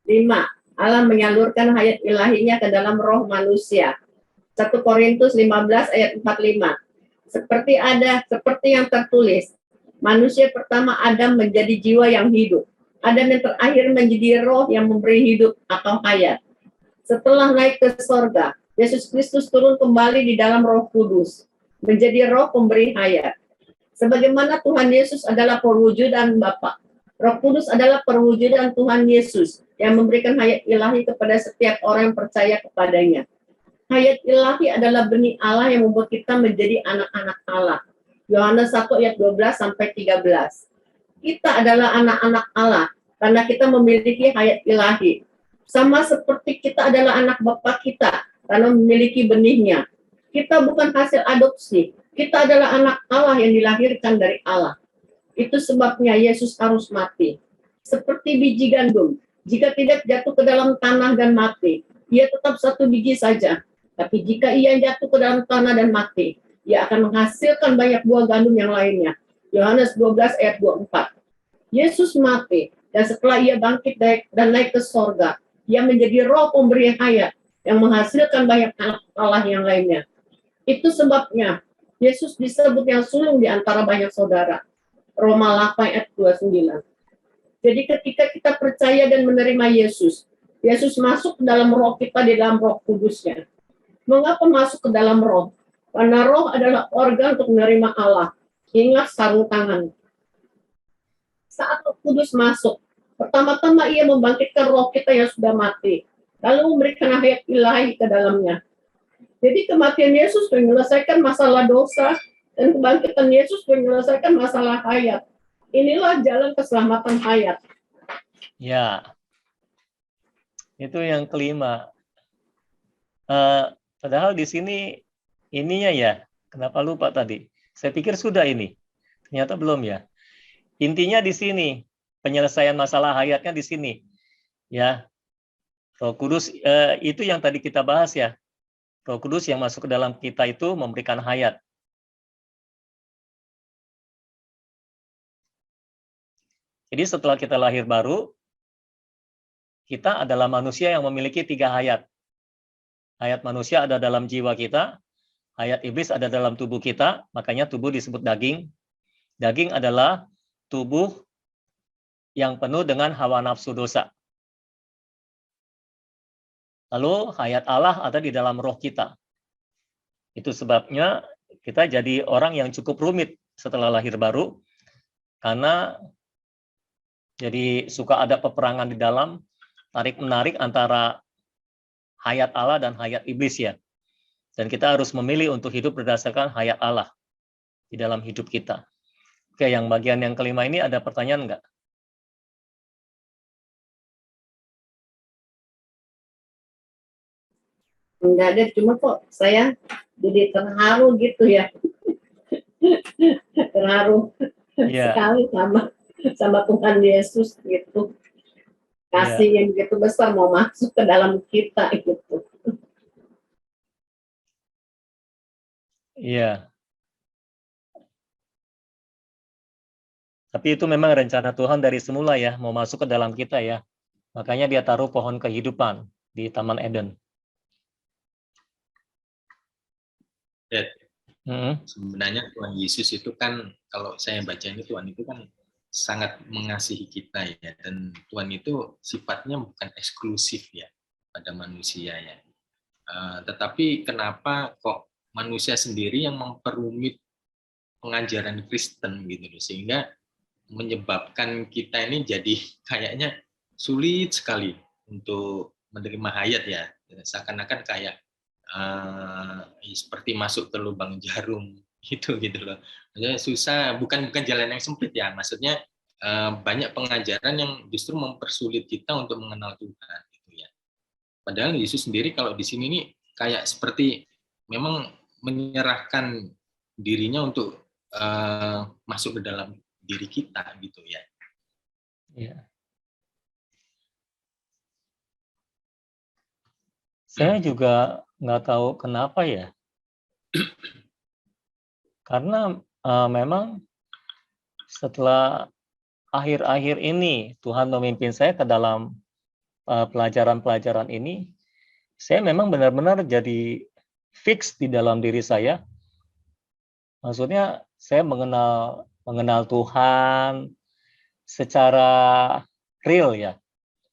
5. Allah menyalurkan hayat ilahinya ke dalam roh manusia. 1 Korintus 15 ayat 45. Seperti yang tertulis, manusia pertama Adam menjadi jiwa yang hidup. Adam yang terakhir menjadi roh yang memberi hidup atau hayat. Setelah naik ke sorga, Yesus Kristus turun kembali di dalam Roh Kudus, menjadi roh pemberi hayat. Sebagaimana Tuhan Yesus adalah perwujudan Bapa, Roh Kudus adalah perwujudan Tuhan Yesus yang memberikan hayat ilahi kepada setiap orang yang percaya kepadanya. Hayat ilahi adalah benih Allah yang membuat kita menjadi anak-anak Allah. Yohanes 1 ayat 12 sampai 13. Kita adalah anak-anak Allah karena kita memiliki hayat ilahi. Sama seperti kita adalah anak Bapa kita karena memiliki benihnya. Kita bukan hasil adopsi. Kita adalah anak Allah yang dilahirkan dari Allah. Itu sebabnya Yesus harus mati. Seperti biji gandum, jika tidak jatuh ke dalam tanah dan mati, ia tetap satu biji saja. Tapi jika ia jatuh ke dalam tanah dan mati, ia akan menghasilkan banyak buah gandum yang lainnya. Yohanes 12 ayat 24. Yesus mati, dan setelah ia bangkit dan naik ke sorga, ia menjadi roh pemberi hayat yang menghasilkan banyak anak Allah yang lainnya. Itu sebabnya Yesus disebut yang sulung di antara banyak saudara. Roma 8 ayat 29. Jadi ketika kita percaya dan menerima Yesus, Yesus masuk ke dalam roh kita di dalam Roh Kudusnya. Mengapa masuk ke dalam roh? Karena roh adalah organ untuk menerima Allah. Ingat sarung tangan. Saat Roh Kudus masuk, pertama-tama ia membangkitkan roh kita yang sudah mati, lalu memberikan hayat ilahi ke dalamnya. Jadi kematian Yesus menyelesaikan masalah dosa, dan kebangkitan Yesus menyelesaikan masalah hayat. Inilah jalan keselamatan hayat. Ya, itu yang kelima. Padahal di sini ininya ya, kenapa lupa tadi? Saya pikir sudah ini, ternyata belum ya. Intinya di sini, penyelesaian masalah hayatnya di sini. Ya, Roh Kudus itu yang tadi kita bahas ya. Roh Kudus yang masuk ke dalam kita itu memberikan hayat. Jadi setelah kita lahir baru, kita adalah manusia yang memiliki 3 hayat. Hayat manusia ada dalam jiwa kita, hayat iblis ada dalam tubuh kita, makanya tubuh disebut daging. Daging adalah tubuh yang penuh dengan hawa nafsu dosa. Lalu hayat Allah ada di dalam roh kita. Itu sebabnya kita jadi orang yang cukup rumit setelah lahir baru, karena jadi suka ada peperangan di dalam, tarik-menarik antara hayat Allah dan hayat iblis ya. Dan kita harus memilih untuk hidup berdasarkan hayat Allah di dalam hidup kita. Oke, yang bagian yang kelima ini ada pertanyaan enggak? Enggak ada, cuma kok saya jadi terharu gitu ya. Terharu sekali sama Tuhan Yesus gitu. Kasih yang begitu besar mau masuk ke dalam kita gitu. Iya. Tapi itu memang rencana Tuhan dari semula ya, mau masuk ke dalam kita ya. Makanya dia taruh pohon kehidupan di Taman Eden. Ya, sebenarnya Tuhan Yesus itu kan, kalau saya baca ini, Tuhan itu kan sangat mengasihi kita ya, dan Tuhan itu sifatnya bukan eksklusif ya pada manusia ya. Tetapi kenapa kok manusia sendiri yang memperumit pengajaran Kristen gitu loh, sehingga menyebabkan kita ini jadi kayaknya sulit sekali untuk menerima hayat ya, seakan-akan kayak seperti masuk ke lubang jarum gitu loh. Maksudnya susah, bukan jalan yang sempit ya, maksudnya banyak pengajaran yang justru mempersulit kita untuk mengenal Tuhan gitu ya. Padahal Yesus sendiri kalau di sini nih kayak seperti memang menyerahkan dirinya untuk masuk ke dalam diri kita gitu ya. Iya. Saya juga nggak tahu kenapa ya. Karena memang setelah akhir-akhir ini Tuhan memimpin saya ke dalam pelajaran-pelajaran ini, saya memang benar-benar jadi fix di dalam diri saya. Maksudnya saya mengenal Tuhan secara real ya.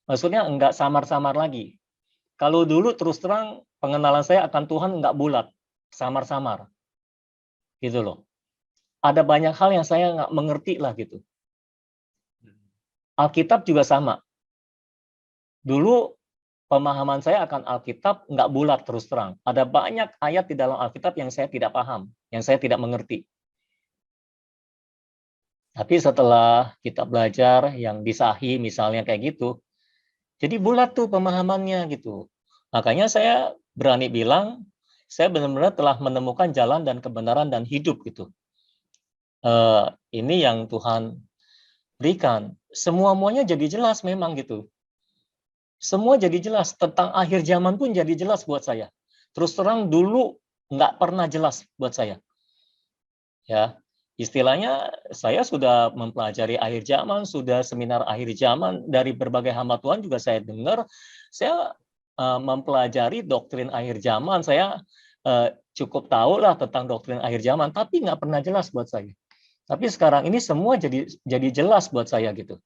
Maksudnya enggak samar-samar lagi. Kalau dulu terus terang pengenalan saya akan Tuhan enggak bulat, samar-samar. Gitu loh. Ada banyak hal yang saya enggak mengerti lah gitu. Alkitab juga sama. Dulu pemahaman saya akan Alkitab nggak bulat terus terang. Ada banyak ayat di dalam Alkitab yang saya tidak paham, yang saya tidak mengerti. Tapi setelah kita belajar yang di Sahih misalnya kayak gitu, jadi bulat tuh pemahamannya gitu. Makanya saya berani bilang, saya benar-benar telah menemukan jalan dan kebenaran dan hidup gitu. Ini yang Tuhan berikan. Semua-muanya jadi jelas memang gitu. Semua jadi jelas, tentang akhir zaman pun jadi jelas buat saya. Terus terang dulu nggak pernah jelas buat saya. Ya, istilahnya saya sudah mempelajari akhir zaman, sudah seminar akhir zaman, dari berbagai hamba Tuhan juga saya dengar, saya mempelajari doktrin akhir zaman, saya cukup tahu lah tentang doktrin akhir zaman, tapi nggak pernah jelas buat saya. Tapi sekarang ini semua jadi jelas buat saya gitu.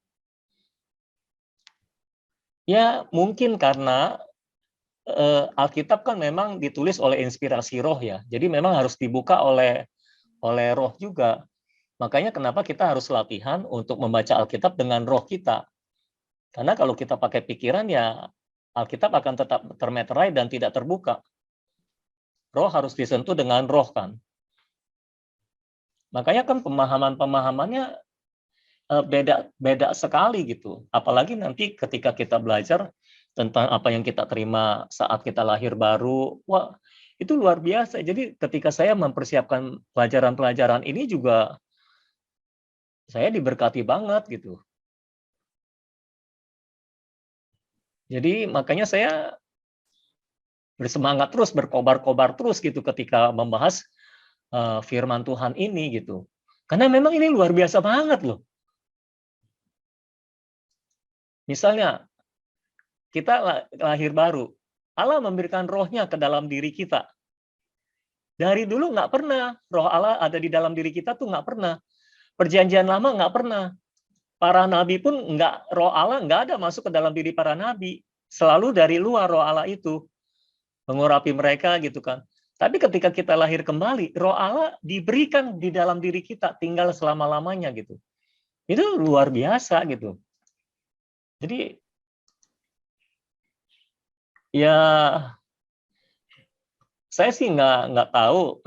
Ya, mungkin karena Alkitab kan memang ditulis oleh inspirasi roh ya. Jadi memang harus dibuka oleh roh juga. Makanya kenapa kita harus latihan untuk membaca Alkitab dengan roh kita. Karena kalau kita pakai pikiran ya Alkitab akan tetap termeterai dan tidak terbuka. Roh harus disentuh dengan roh kan. Makanya kan pemahaman-pemahamannya beda sekali gitu. Apalagi nanti ketika kita belajar tentang apa yang kita terima saat kita lahir baru, wah itu luar biasa. Jadi ketika saya mempersiapkan pelajaran-pelajaran ini juga saya diberkati banget gitu. Jadi makanya saya bersemangat terus, berkobar-kobar terus gitu ketika membahas firman Tuhan ini gitu. Karena memang ini luar biasa banget loh. Misalnya, kita lahir baru. Allah memberikan rohnya ke dalam diri kita. Dari dulu nggak pernah. Roh Allah ada di dalam diri kita tuh nggak pernah. Perjanjian lama nggak pernah. Para nabi pun nggak, roh Allah nggak ada masuk ke dalam diri para nabi. Selalu dari luar roh Allah itu. Mengurapi mereka gitu kan. Tapi ketika kita lahir kembali, roh Allah diberikan di dalam diri kita. Tinggal selama-lamanya gitu. Itu luar biasa gitu. Jadi ya saya sih nggak tahu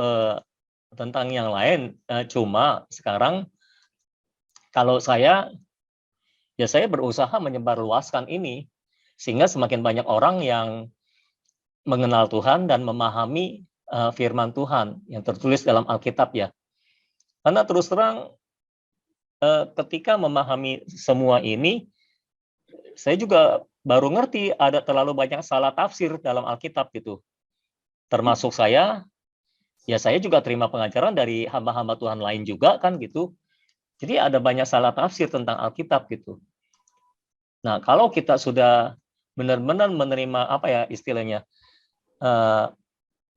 tentang yang lain. Cuma sekarang kalau saya berusaha menyebarluaskan ini sehingga semakin banyak orang yang mengenal Tuhan dan memahami firman Tuhan yang tertulis dalam Alkitab ya. Karena terus terang ketika memahami semua ini, saya juga baru ngerti ada terlalu banyak salah tafsir dalam Alkitab gitu. Termasuk saya juga terima pengajaran dari hamba-hamba Tuhan lain juga kan gitu. Jadi ada banyak salah tafsir tentang Alkitab gitu. Nah, kalau kita sudah benar-benar menerima apa ya istilahnya,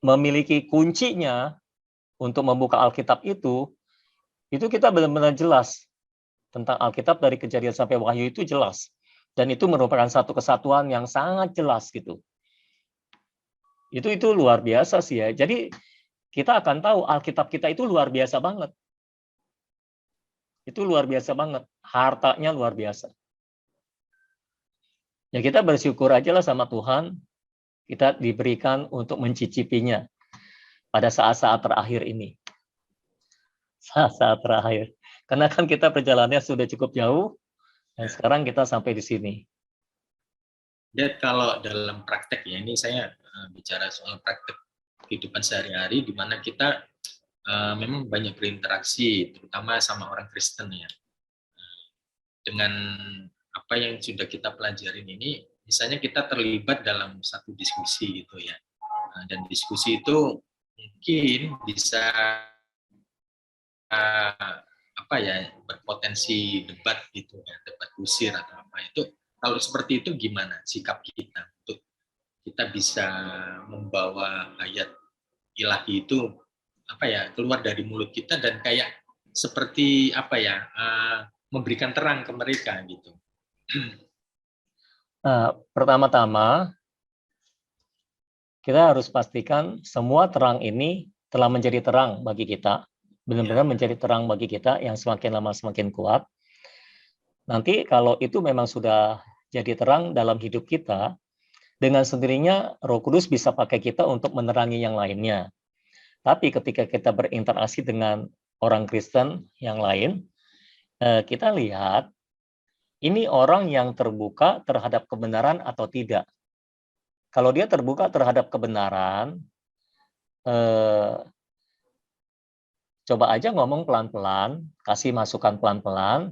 memiliki kuncinya untuk membuka Alkitab itu kita benar-benar jelas tentang Alkitab dari Kejadian sampai Wahyu itu jelas. Dan itu merupakan satu kesatuan yang sangat jelas gitu. Itu luar biasa sih ya. Jadi kita akan tahu Alkitab kita itu luar biasa banget. Itu luar biasa banget. Hartanya luar biasa. Ya kita bersyukur aja lah sama Tuhan. Kita diberikan untuk mencicipinya pada saat-saat terakhir ini. Saat-saat terakhir. Karena kan kita perjalanannya sudah cukup jauh. Dan sekarang kita sampai di sini. Dan kalau dalam praktek ya, ini saya bicara soal praktek kehidupan sehari-hari di mana kita memang banyak berinteraksi, terutama sama orang Kristen ya. Dengan apa yang sudah kita pelajarin ini, misalnya kita terlibat dalam satu diskusi gitu ya. Dan diskusi itu mungkin bisa berpotensi debat gitu ya, debat kusir atau apa itu. kalau seperti itu gimana sikap kita untuk kita bisa membawa ayat ilahi itu keluar dari mulut kita dan kayak seperti memberikan terang ke mereka gitu. Pertama-tama kita harus pastikan semua terang ini telah menjadi terang bagi kita, benar-benar menjadi terang bagi kita yang semakin lama semakin kuat. Nanti kalau itu memang sudah jadi terang dalam hidup kita, dengan sendirinya Roh Kudus bisa pakai kita untuk menerangi yang lainnya. Tapi ketika kita berinteraksi dengan orang Kristen yang lain, kita lihat ini orang yang terbuka terhadap kebenaran atau tidak. Kalau dia terbuka terhadap kebenaran, coba aja ngomong pelan-pelan, kasih masukan pelan-pelan.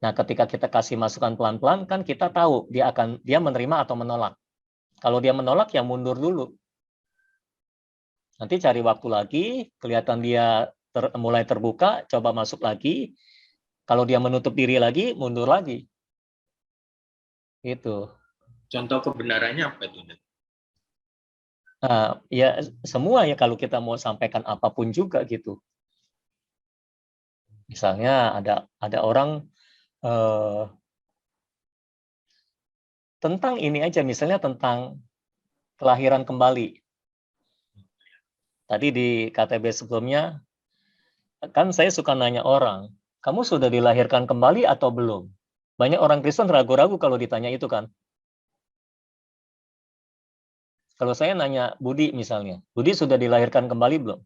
Nah, ketika kita kasih masukan pelan-pelan, kan kita tahu dia menerima atau menolak. Kalau dia menolak, ya mundur dulu. Nanti cari waktu lagi, kelihatan dia mulai terbuka, coba masuk lagi. Kalau dia menutup diri lagi, mundur lagi. Gitu. Contoh kebenarannya apa itu? Ya semua ya, kalau kita mau sampaikan apapun juga gitu. Misalnya ada orang tentang ini aja, misalnya tentang kelahiran kembali. Tadi di KTB sebelumnya, kan saya suka nanya orang, kamu sudah dilahirkan kembali atau belum? Banyak orang Kristen ragu-ragu kalau ditanya itu kan. Kalau saya nanya Budi misalnya, Budi sudah dilahirkan kembali belum?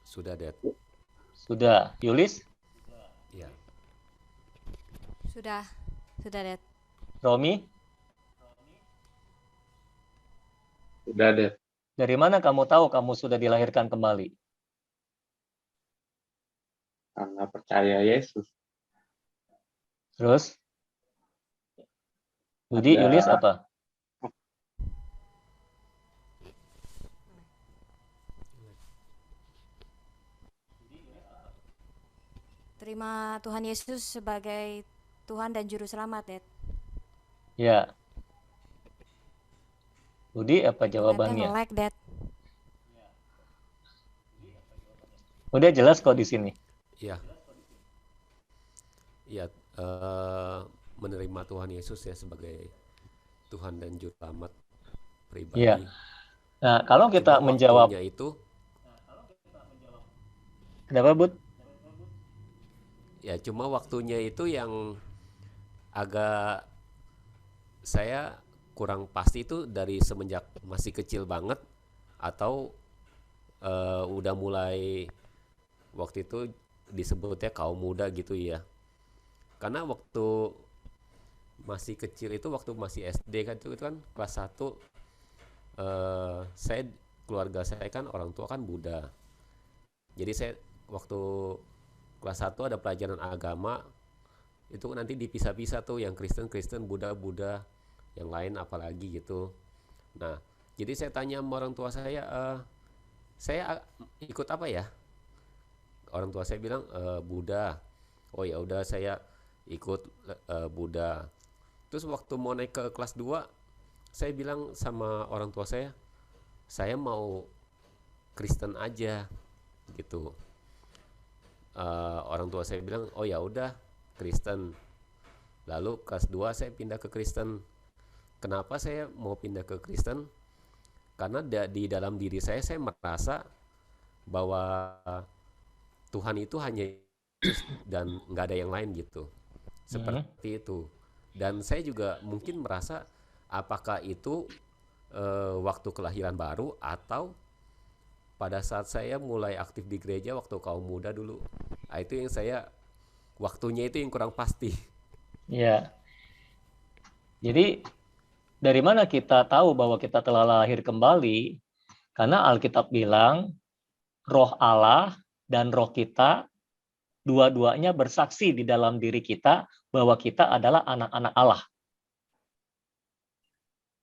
Sudah, Dad. Sudah. Yulis? Ya. Sudah, Dad. Romi? Sudah, Dad. Dari mana kamu tahu kamu sudah dilahirkan kembali? Karena percaya Yesus. Terus? Budi, Yulis apa? Terima Tuhan Yesus sebagai Tuhan dan Juru Selamat, Dad. Ya. Budi, apa jawabannya? Nge-lag, Dad. Udah jelas kok di sini. Iya. Iya, menerima Tuhan Yesus ya sebagai Tuhan dan Juru Selamat pribadi. Iya. Nah, kalau kita Cuma menjawab waktunya itu, kenapa, Bud? ya cuma waktunya itu yang agak saya kurang pasti itu dari semenjak masih kecil banget atau udah mulai waktu itu disebutnya kaum muda gitu ya. Karena waktu masih kecil itu, waktu masih SD kan itu kan kelas 1, keluarga saya kan orang tua kan Buddha. Jadi saya waktu kelas 1 ada pelajaran agama, itu nanti dipisah-pisah tuh, yang Kristen, Buddha, yang lain apalagi gitu. Nah, jadi saya tanya sama orang tua saya ikut apa ya? Orang tua saya bilang Buddha. Oh ya udah, saya ikut Buddha. Terus waktu mau naik ke kelas 2, saya bilang sama orang tua saya mau Kristen aja gitu. Orang tua saya bilang, oh ya udah Kristen. Lalu kelas 2 saya pindah ke Kristen. Kenapa saya mau pindah ke Kristen? Karena di dalam diri saya merasa bahwa Tuhan itu hanya Yesus dan nggak ada yang lain gitu. Seperti itu. Dan saya juga mungkin merasa apakah itu waktu kelahiran baru atau pada saat saya mulai aktif di gereja waktu kaum muda dulu. Nah, itu yang waktunya itu yang kurang pasti. Ya. Jadi dari mana kita tahu bahwa kita telah lahir kembali? Karena Alkitab bilang roh Allah dan roh kita dua-duanya bersaksi di dalam diri kita bahwa kita adalah anak-anak Allah.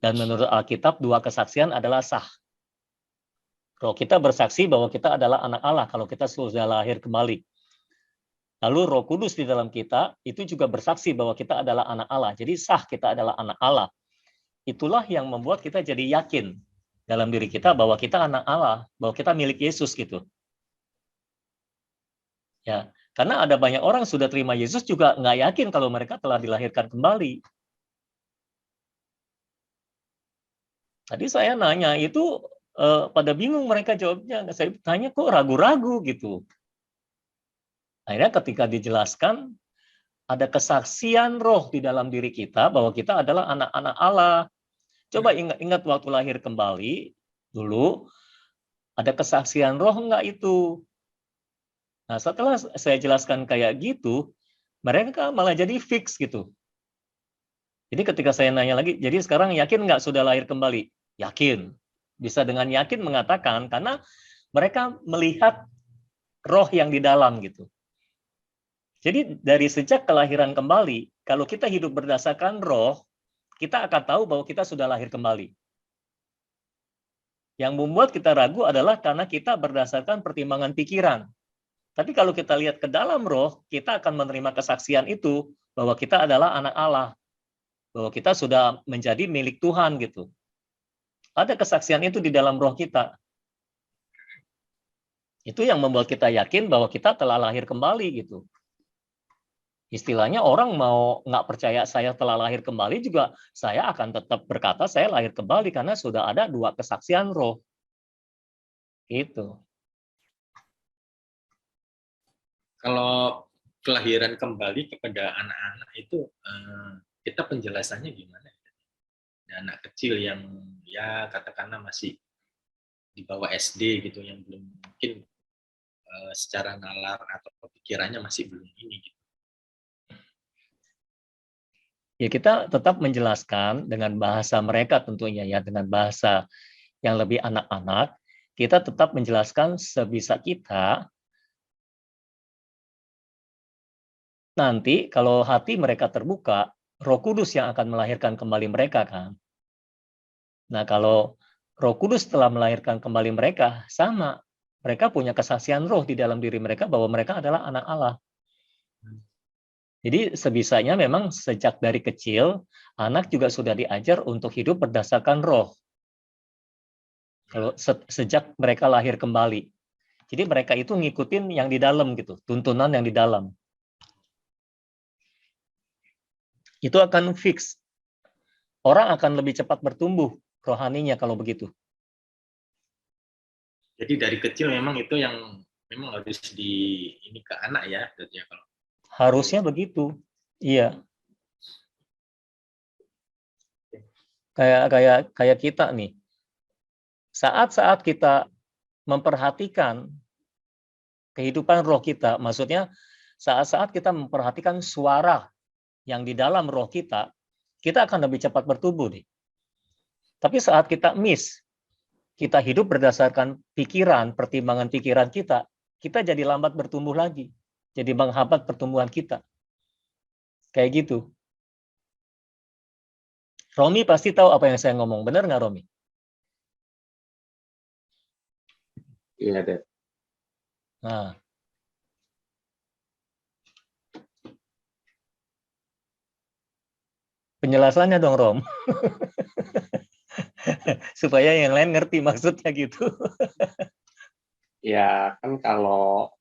Dan menurut Alkitab, dua kesaksian adalah sah. Roh kita bersaksi bahwa kita adalah anak Allah kalau kita sudah lahir kembali. Lalu Roh Kudus di dalam kita itu juga bersaksi bahwa kita adalah anak Allah. Jadi sah kita adalah anak Allah. Itulah yang membuat kita jadi yakin dalam diri kita bahwa kita anak Allah, bahwa kita milik Yesus gitu. Ya, karena ada banyak orang sudah terima Yesus juga nggak yakin kalau mereka telah dilahirkan kembali. Tadi saya nanya itu pada bingung mereka jawabnya. Saya tanya kok ragu-ragu gitu. Akhirnya ketika dijelaskan, ada kesaksian roh di dalam diri kita bahwa kita adalah anak-anak Allah. Coba ingat-ingat waktu lahir kembali, dulu ada kesaksian roh enggak itu? Nah setelah saya jelaskan kayak gitu, mereka malah jadi fix gitu. Jadi ketika saya nanya lagi, jadi sekarang yakin nggak sudah lahir kembali? Yakin. Bisa dengan yakin mengatakan, karena mereka melihat roh yang di dalam gitu. Jadi dari sejak kelahiran kembali, kalau kita hidup berdasarkan roh, kita akan tahu bahwa kita sudah lahir kembali. Yang membuat kita ragu adalah karena kita berdasarkan pertimbangan pikiran. Tapi kalau kita lihat ke dalam roh, kita akan menerima kesaksian itu bahwa kita adalah anak Allah, bahwa kita sudah menjadi milik Tuhan gitu. Ada kesaksian itu di dalam roh kita. Itu yang membuat kita yakin bahwa kita telah lahir kembali gitu. Istilahnya orang mau nggak percaya saya telah lahir kembali juga, saya akan tetap berkata saya lahir kembali karena sudah ada 2 kesaksian roh. Gitu. Kalau kelahiran kembali kepada anak-anak itu, kita penjelasannya gimana? Anak kecil yang ya katakanlah masih di bawah SD gitu, yang belum mungkin secara nalar atau pikirannya masih belum ini gitu. Ya kita tetap menjelaskan dengan bahasa mereka tentunya ya, dengan bahasa yang lebih anak-anak, kita tetap menjelaskan sebisa kita. Nanti kalau hati mereka terbuka, Roh Kudus yang akan melahirkan kembali mereka kan. Nah kalau Roh Kudus telah melahirkan kembali mereka, sama. Mereka punya kesaksian roh di dalam diri mereka bahwa mereka adalah anak Allah. Jadi sebisanya memang sejak dari kecil, anak juga sudah diajar untuk hidup berdasarkan roh. Kalau sejak mereka lahir kembali. Jadi mereka itu ngikutin yang di dalam gitu, tuntunan yang di dalam. Itu akan fix. Orang akan lebih cepat bertumbuh rohaninya kalau begitu. Jadi dari kecil memang itu yang memang harus ini ke anak ya, kalau harusnya begitu. Iya. Kayak kita nih. Saat-saat kita memperhatikan kehidupan roh kita, maksudnya saat-saat kita memperhatikan suara yang di dalam roh kita akan lebih cepat bertumbuh nih. Tapi saat kita kita hidup berdasarkan pikiran, pertimbangan pikiran kita jadi lambat bertumbuh lagi. Jadi menghambat pertumbuhan kita. Kayak gitu. Romi pasti tahu apa yang saya ngomong. Benar nggak, Romi? Iya, Dad. Nah. Penjelasannya dong, Rom. Supaya yang lain ngerti maksudnya gitu. Ya, kan kalau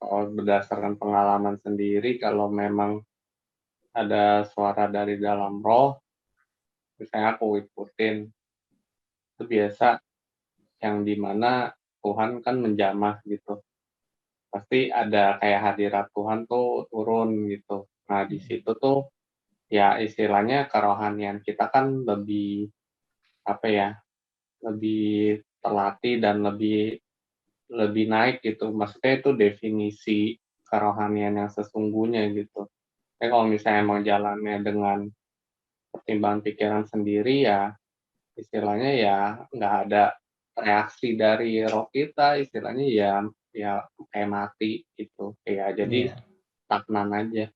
berdasarkan pengalaman sendiri, kalau memang ada suara dari dalam roh, misalnya aku ikutin, itu biasa yang dimana Tuhan kan menjamah gitu. Pasti ada kayak hadirat Tuhan tuh turun gitu. Nah, di situ tuh ya istilahnya kerohanian kita kan lebih lebih terlatih dan lebih naik gitu. Maksudnya itu definisi kerohanian yang sesungguhnya gitu. Tapi kalau misalnya mau jalannya dengan pertimbangan pikiran sendiri ya istilahnya ya nggak ada reaksi dari roh kita, istilahnya ya kayak mati gitu. Ya jadi stagnan aja.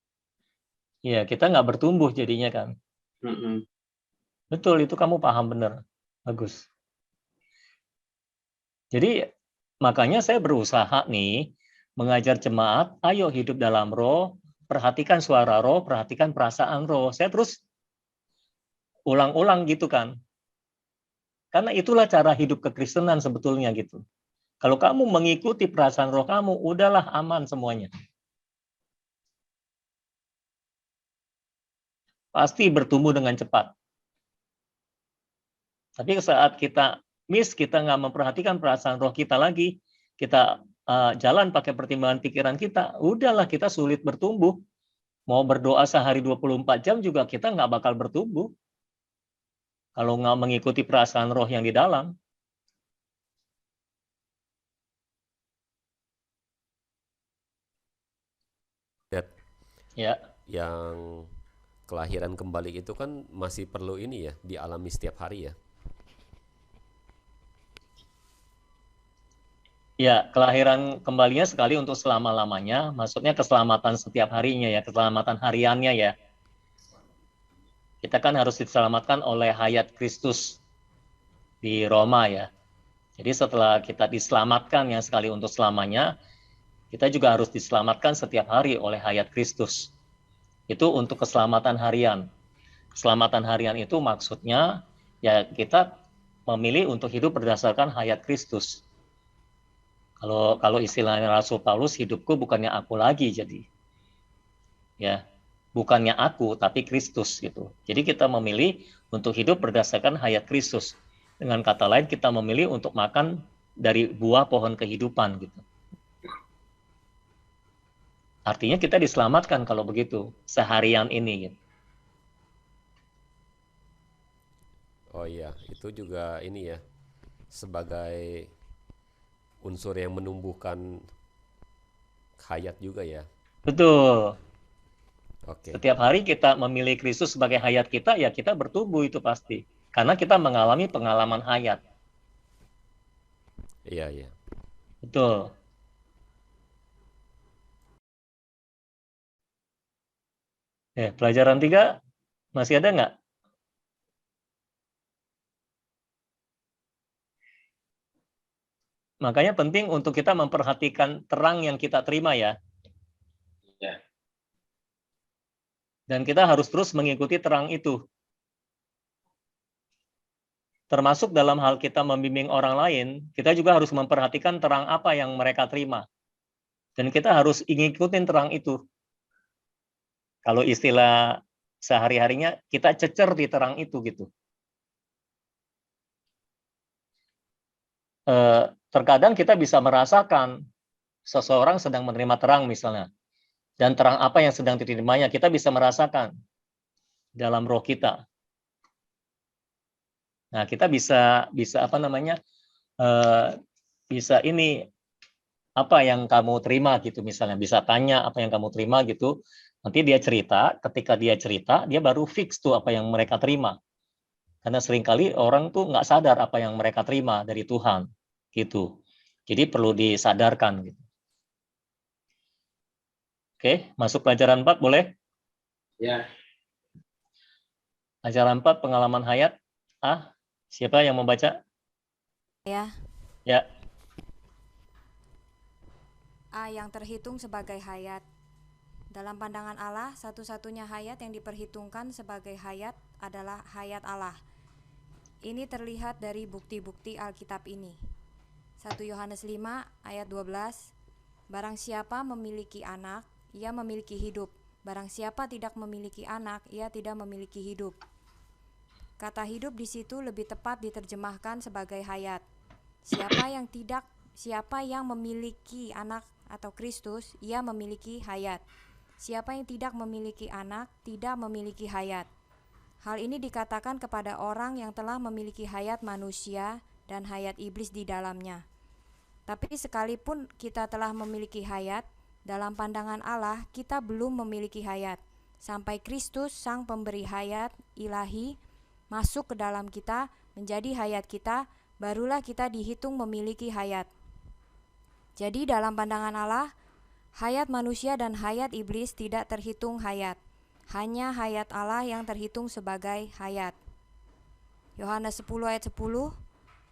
Iya, kita nggak bertumbuh jadinya kan. Betul, itu kamu paham benar. Bagus. Jadi makanya saya berusaha nih mengajar jemaat, ayo hidup dalam roh, perhatikan suara roh, perhatikan perasaan roh. Saya terus ulang-ulang gitu kan. Karena itulah cara hidup kekristenan sebetulnya gitu. Kalau kamu mengikuti perasaan roh kamu, udahlah aman semuanya. Pasti bertumbuh dengan cepat. Tapi saat kita kita nggak memperhatikan perasaan roh kita lagi, kita jalan pakai pertimbangan pikiran kita, udahlah kita sulit bertumbuh. Mau berdoa sehari 24 jam juga kita nggak bakal bertumbuh. Kalau nggak mengikuti perasaan roh yang di dalam. Ya. Yang kelahiran kembali itu kan masih perlu ini ya, dialami setiap hari ya. Ya, kelahiran kembalinya sekali untuk selama-lamanya, maksudnya keselamatan setiap harinya ya, keselamatan hariannya ya. Kita kan harus diselamatkan oleh hayat Kristus di Roma ya. Jadi setelah kita diselamatkan yang sekali untuk selamanya, kita juga harus diselamatkan setiap hari oleh hayat Kristus. Itu untuk keselamatan harian. Keselamatan harian itu maksudnya ya kita memilih untuk hidup berdasarkan hayat Kristus. Kalau istilahnya Rasul Paulus, hidupku bukannya aku lagi jadi. Ya, bukannya aku tapi Kristus gitu. Jadi kita memilih untuk hidup berdasarkan hayat Kristus. Dengan kata lain kita memilih untuk makan dari buah pohon kehidupan gitu. Artinya kita diselamatkan kalau begitu seharian ini gitu. Oh iya, itu juga ini ya, sebagai unsur yang menumbuhkan hayat juga ya. Betul. Oke. Setiap hari kita memilih Kristus sebagai hayat kita, ya kita bertumbuh itu pasti. Karena kita mengalami pengalaman hayat. Iya, iya. Betul. Pelajaran 3 masih ada nggak? Makanya penting untuk kita memperhatikan terang yang kita terima ya. Ya. Dan kita harus terus mengikuti terang itu. Termasuk dalam hal kita membimbing orang lain, kita juga harus memperhatikan terang apa yang mereka terima. Dan kita harus ngikutin terang itu. Kalau istilah sehari-harinya, kita cecer di terang itu gitu. Terkadang kita bisa merasakan seseorang sedang menerima terang misalnya. Dan terang apa yang sedang diterimanya, kita bisa merasakan dalam roh kita. Nah, kita bisa apa namanya? Bisa ini apa yang kamu terima gitu misalnya, bisa tanya apa yang kamu terima gitu. Nanti dia cerita, ketika dia cerita, dia baru fix tuh apa yang mereka terima. Karena seringkali orang tuh nggak sadar apa yang mereka terima dari Tuhan gitu. Jadi perlu disadarkan gitu. Oke, masuk pelajaran 4 boleh? Ya. Pelajaran 4 pengalaman hayat. Siapa yang membaca? Ya. Ya. A yang terhitung sebagai hayat. Dalam pandangan Allah, satu-satunya hayat yang diperhitungkan sebagai hayat adalah hayat Allah. Ini terlihat dari bukti-bukti Alkitab ini. 1 Yohanes 5 ayat 12. Barang siapa memiliki anak, ia memiliki hidup. Barang siapa tidak memiliki anak, ia tidak memiliki hidup. Kata hidup di situ lebih tepat diterjemahkan sebagai hayat. Siapa yang memiliki anak atau Kristus, ia memiliki hayat. Siapa yang tidak memiliki anak, tidak memiliki hayat. Hal ini dikatakan kepada orang yang telah memiliki hayat manusia dan hayat iblis di dalamnya. Tapi sekalipun kita telah memiliki hayat, dalam pandangan Allah kita belum memiliki hayat. Sampai Kristus, sang pemberi hayat ilahi, masuk ke dalam kita, menjadi hayat kita, barulah kita dihitung memiliki hayat. Jadi dalam pandangan Allah, hayat manusia dan hayat iblis tidak terhitung hayat. Hanya hayat Allah yang terhitung sebagai hayat. Yohanes 10 ayat 10,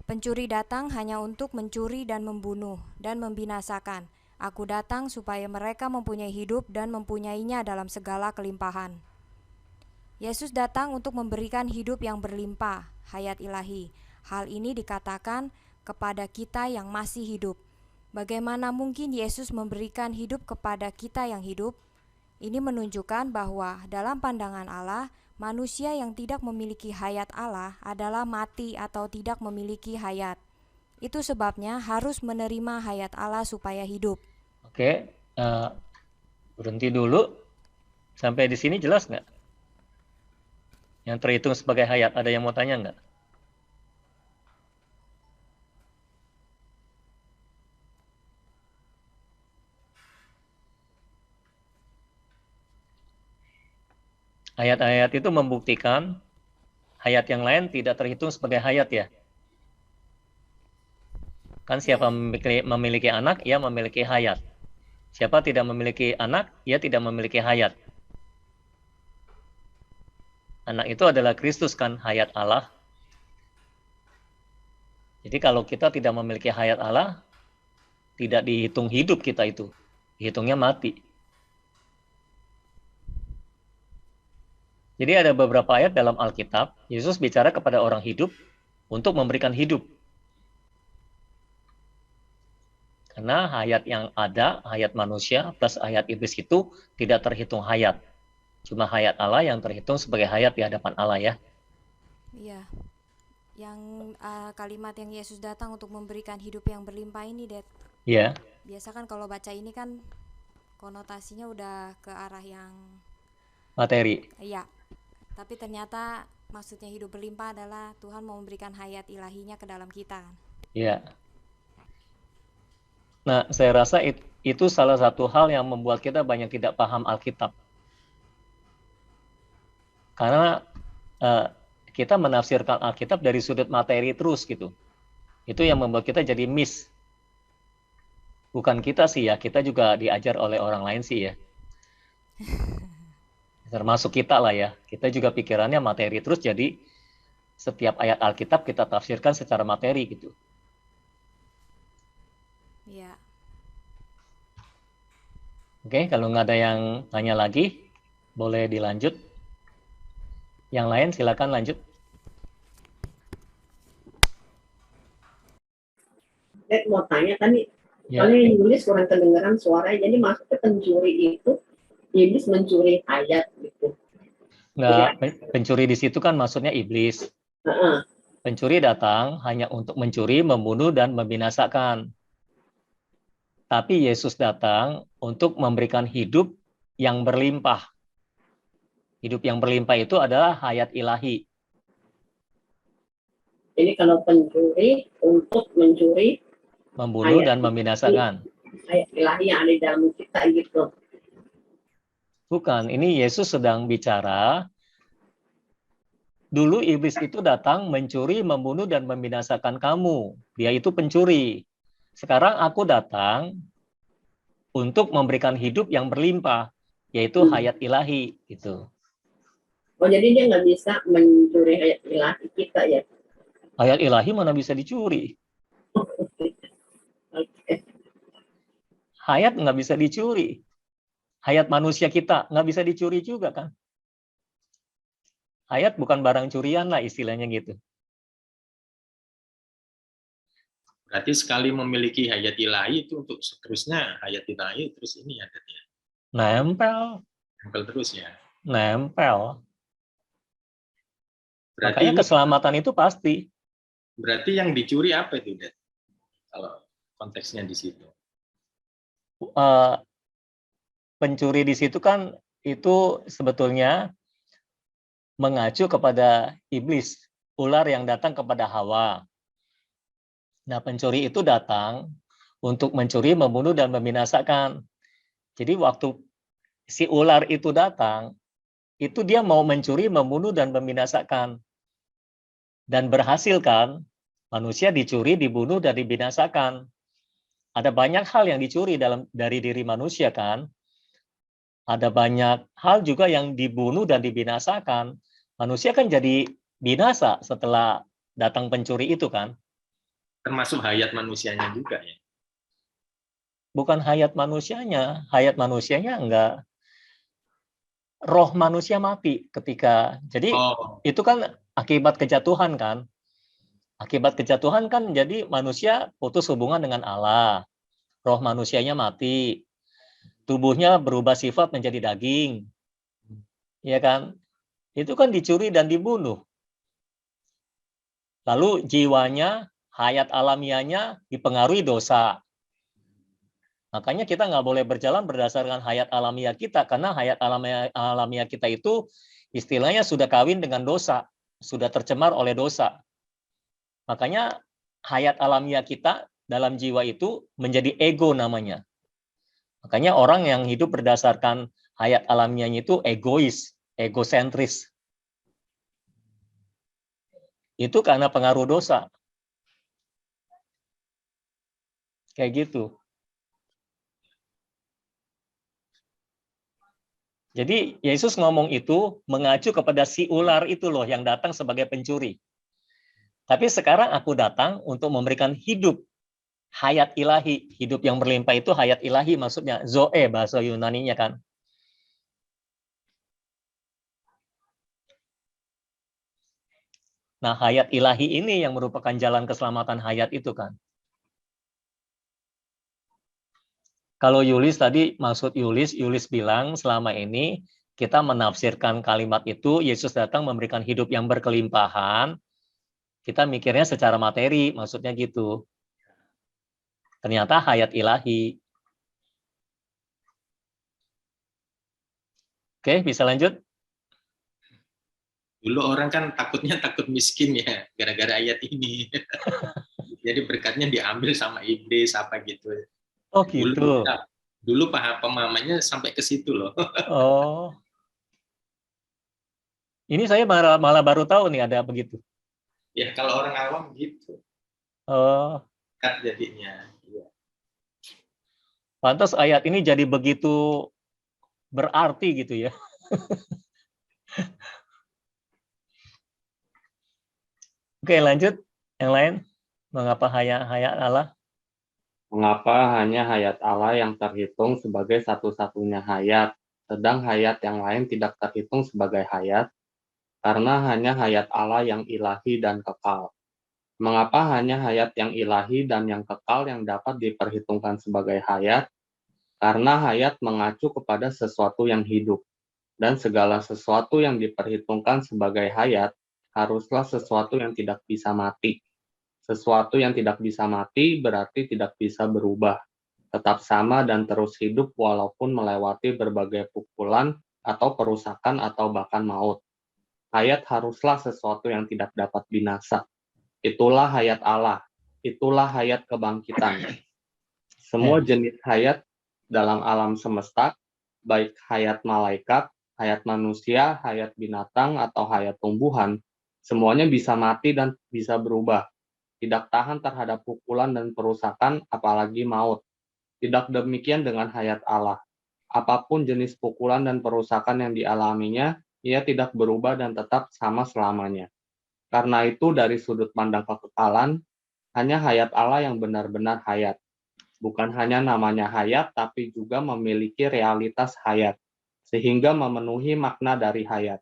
pencuri datang hanya untuk mencuri dan membunuh dan membinasakan. Aku datang supaya mereka mempunyai hidup dan mempunyainya dalam segala kelimpahan. Yesus datang untuk memberikan hidup yang berlimpah, hayat ilahi. Hal ini dikatakan kepada kita yang masih hidup. Bagaimana mungkin Yesus memberikan hidup kepada kita yang hidup? Ini menunjukkan bahwa dalam pandangan Allah, manusia yang tidak memiliki hayat Allah adalah mati atau tidak memiliki hayat. Itu sebabnya harus menerima hayat Allah supaya hidup. Oke, berhenti dulu. Sampai di sini jelas nggak? Yang terhitung sebagai hayat, ada yang mau tanya nggak? Ayat-ayat itu membuktikan hayat yang lain tidak terhitung sebagai hayat ya. Kan siapa memiliki anak, ia memiliki hayat. Siapa tidak memiliki anak, ia tidak memiliki hayat. Anak itu adalah Kristus kan, hayat Allah. Jadi kalau kita tidak memiliki hayat Allah, tidak dihitung hidup kita itu. Dihitungnya mati. Jadi ada beberapa ayat dalam Alkitab, Yesus bicara kepada orang hidup untuk memberikan hidup. Karena hayat yang ada, hayat manusia plus hayat iblis itu tidak terhitung hayat. Cuma hayat Allah yang terhitung sebagai hayat di hadapan Allah ya. Iya. Yang kalimat yang Yesus datang untuk memberikan hidup yang berlimpah ini, Dad. Iya. Biasa kan kalau baca ini kan konotasinya udah ke arah yang Materi. iya. Tapi ternyata maksudnya hidup berlimpah adalah Tuhan mau memberikan hayat ilahinya ke dalam kita. Iya. Nah, saya rasa itu salah satu hal yang membuat kita banyak tidak paham Alkitab. Karena kita menafsirkan Alkitab dari sudut materi terus gitu. Itu yang membuat kita jadi miss. Bukan kita sih ya, kita juga diajar oleh orang lain sih ya. Termasuk kita lah ya. Kita juga pikirannya materi terus, jadi setiap ayat Alkitab kita tafsirkan secara materi gitu. Iya. Oke, kalau nggak ada yang tanya lagi, boleh dilanjut. Yang lain silakan lanjut. Mau tanya tadi, Ya. soalnya yang nulis kurang kedengeran suaranya, jadi maksudnya pencuri itu, iblis mencuri hayat gitu. Nggak, pencuri di situ kan maksudnya iblis. Pencuri datang hanya untuk mencuri, membunuh, dan membinasakan. Tapi Yesus datang untuk memberikan hidup yang berlimpah. Hidup yang berlimpah itu adalah hayat ilahi. Jadi kalau pencuri untuk mencuri, Membunuh dan membinasakan. hayat ilahi yang ada di dalam kita gitu. Bukan, ini Yesus sedang bicara. Dulu iblis itu datang mencuri, membunuh, dan membinasakan kamu. Dia itu pencuri. Sekarang aku datang untuk memberikan hidup yang berlimpah, yaitu hayat ilahi. Gitu. Oh, jadi dia nggak bisa mencuri hayat ilahi kita ya? Hayat ilahi mana bisa dicuri? Okay. Hayat nggak bisa dicuri. Hayat manusia kita nggak bisa dicuri juga kan? Hayat bukan barang curian lah istilahnya gitu. Berarti sekali memiliki hayat ilahi itu untuk seterusnya hayat ilahi terus ini ada ya. Nempel. Nempel terus ya. Nempel. Berarti makanya keselamatan itu pasti. Berarti yang dicuri apa itu, Dad? Kalau konteksnya di situ. Pencuri di situ kan itu sebetulnya mengacu kepada iblis, ular yang datang kepada Hawa. Nah, pencuri itu datang untuk mencuri, membunuh, dan membinasakan. Jadi waktu si ular itu datang, itu dia mau mencuri, membunuh, dan membinasakan. Dan berhasil kan, manusia dicuri, dibunuh, dan dibinasakan. Ada banyak hal yang dicuri dari diri manusia kan. Ada banyak hal juga yang dibunuh dan dibinasakan. Manusia kan jadi binasa setelah datang pencuri itu kan. Termasuk hayat manusianya juga ya. bukan hayat manusianya. Hayat manusianya enggak, roh manusia mati ketika. Jadi Oh, itu kan akibat kejatuhan kan. Akibat kejatuhan kan jadi manusia putus hubungan dengan Allah. Roh manusianya mati. Tubuhnya berubah sifat menjadi daging. Ya kan? Itu kan dicuri dan dibunuh. Lalu jiwanya, hayat alamiahnya dipengaruhi dosa. Makanya kita nggak boleh berjalan berdasarkan hayat alamiah kita, karena hayat alamiah kita itu istilahnya sudah kawin dengan dosa, sudah tercemar oleh dosa. Makanya hayat alamiah kita dalam jiwa itu menjadi ego namanya. Makanya orang yang hidup berdasarkan hayat alamiahnya itu egois, egosentris. Itu karena pengaruh dosa. Kayak gitu. Jadi Yesus ngomong itu mengacu kepada si ular itu loh yang datang sebagai pencuri. Tapi sekarang aku datang untuk memberikan hidup, hayat ilahi. Hidup yang berlimpah itu hayat ilahi maksudnya. Zoe bahasa Yunaninya kan. Nah, hayat ilahi ini yang merupakan jalan keselamatan hayat itu kan. Kalau Yulis tadi, maksud Yulis bilang selama ini kita menafsirkan kalimat itu, Yesus datang memberikan hidup yang berkelimpahan, kita mikirnya secara materi, maksudnya gitu. Ternyata hayat ilahi. Oke, bisa lanjut? dulu orang kan takutnya takut miskin ya, gara-gara ayat ini. Jadi berkatnya diambil sama iblis apa gitu. Oh Dulu gitu. dulu pemahamannya sampai ke situ loh. Oh, ini saya malah baru tahu nih ada begitu. Ya kalau orang awam gitu Oh, kan jadinya. Ya. pantas ayat ini jadi begitu berarti gitu ya. Oke, lanjut. Yang lain, mengapa hayat Allah? Mengapa hanya hayat Allah yang terhitung sebagai satu-satunya hayat, sedang hayat yang lain tidak terhitung sebagai hayat? Karena hanya hayat Allah yang ilahi dan kekal. Mengapa hanya hayat yang ilahi dan yang kekal yang dapat diperhitungkan sebagai hayat? Karena hayat mengacu kepada sesuatu yang hidup, dan segala sesuatu yang diperhitungkan sebagai hayat haruslah sesuatu yang tidak bisa mati. Sesuatu yang tidak bisa mati berarti tidak bisa berubah, tetap sama dan terus hidup walaupun melewati berbagai pukulan atau perusakan atau bahkan maut. Hayat haruslah sesuatu yang tidak dapat binasa. Itulah hayat Allah, itulah hayat kebangkitan. Semua jenis hayat dalam alam semesta, baik hayat malaikat, hayat manusia, hayat binatang, atau hayat tumbuhan, semuanya bisa mati dan bisa berubah. Tidak tahan terhadap pukulan dan perusakan, apalagi maut. Tidak demikian dengan hayat Allah. Apapun jenis pukulan dan perusakan yang dialaminya, ia tidak berubah dan tetap sama selamanya. Karena itu dari sudut pandang kekekalan, hanya hayat Allah yang benar-benar hayat. Bukan hanya namanya hayat, tapi juga memiliki realitas hayat, sehingga memenuhi makna dari hayat.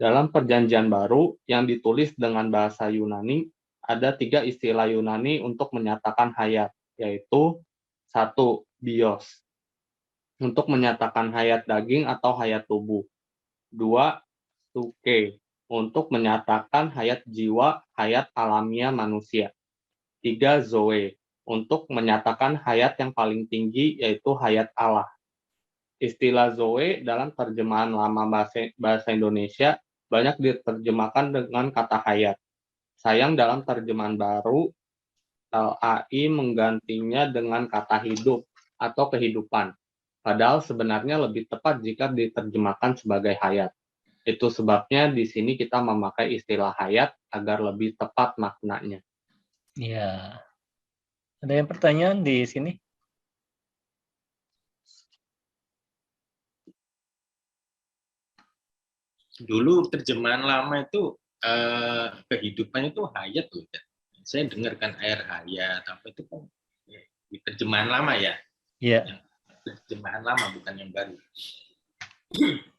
Dalam Perjanjian Baru yang ditulis dengan bahasa Yunani, ada 3 istilah Yunani untuk menyatakan hayat, yaitu 1. Bios, untuk menyatakan hayat daging atau hayat tubuh. 2. Psuche, untuk menyatakan hayat jiwa, hayat alamiah manusia. 3. Zoe, untuk menyatakan hayat yang paling tinggi, yaitu hayat Allah. Istilah Zoe dalam terjemahan lama bahasa Indonesia banyak diterjemahkan dengan kata hayat. Sayang dalam terjemahan baru, LAI menggantinya dengan kata hidup atau kehidupan. Padahal sebenarnya lebih tepat jika diterjemahkan sebagai hayat. Itu sebabnya di sini kita memakai istilah hayat agar lebih tepat maknanya. Ya. Ada yang pertanyaan di sini? Dulu terjemahan lama itu kehidupan itu hayat loh. Saya dengarkan air hayat apa itu kan Di terjemahan lama ya. Iya. Terjemahan lama bukan yang baru.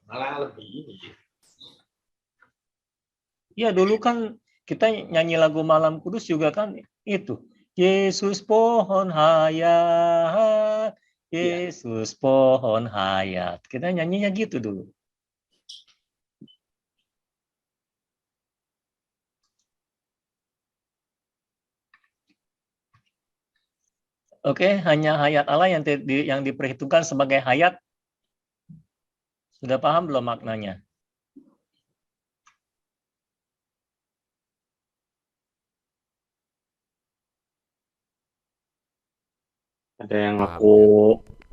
Malah lebih ini. Ya dulu kan kita nyanyi lagu Malam Kudus juga kan itu. Yesus pohon hayat, Yesus pohon hayat. Kita nyanyinya gitu dulu. Oke, hanya hayat Allah yang diperhitungkan sebagai hayat. Sudah paham belum maknanya? Ada yang Paham, aku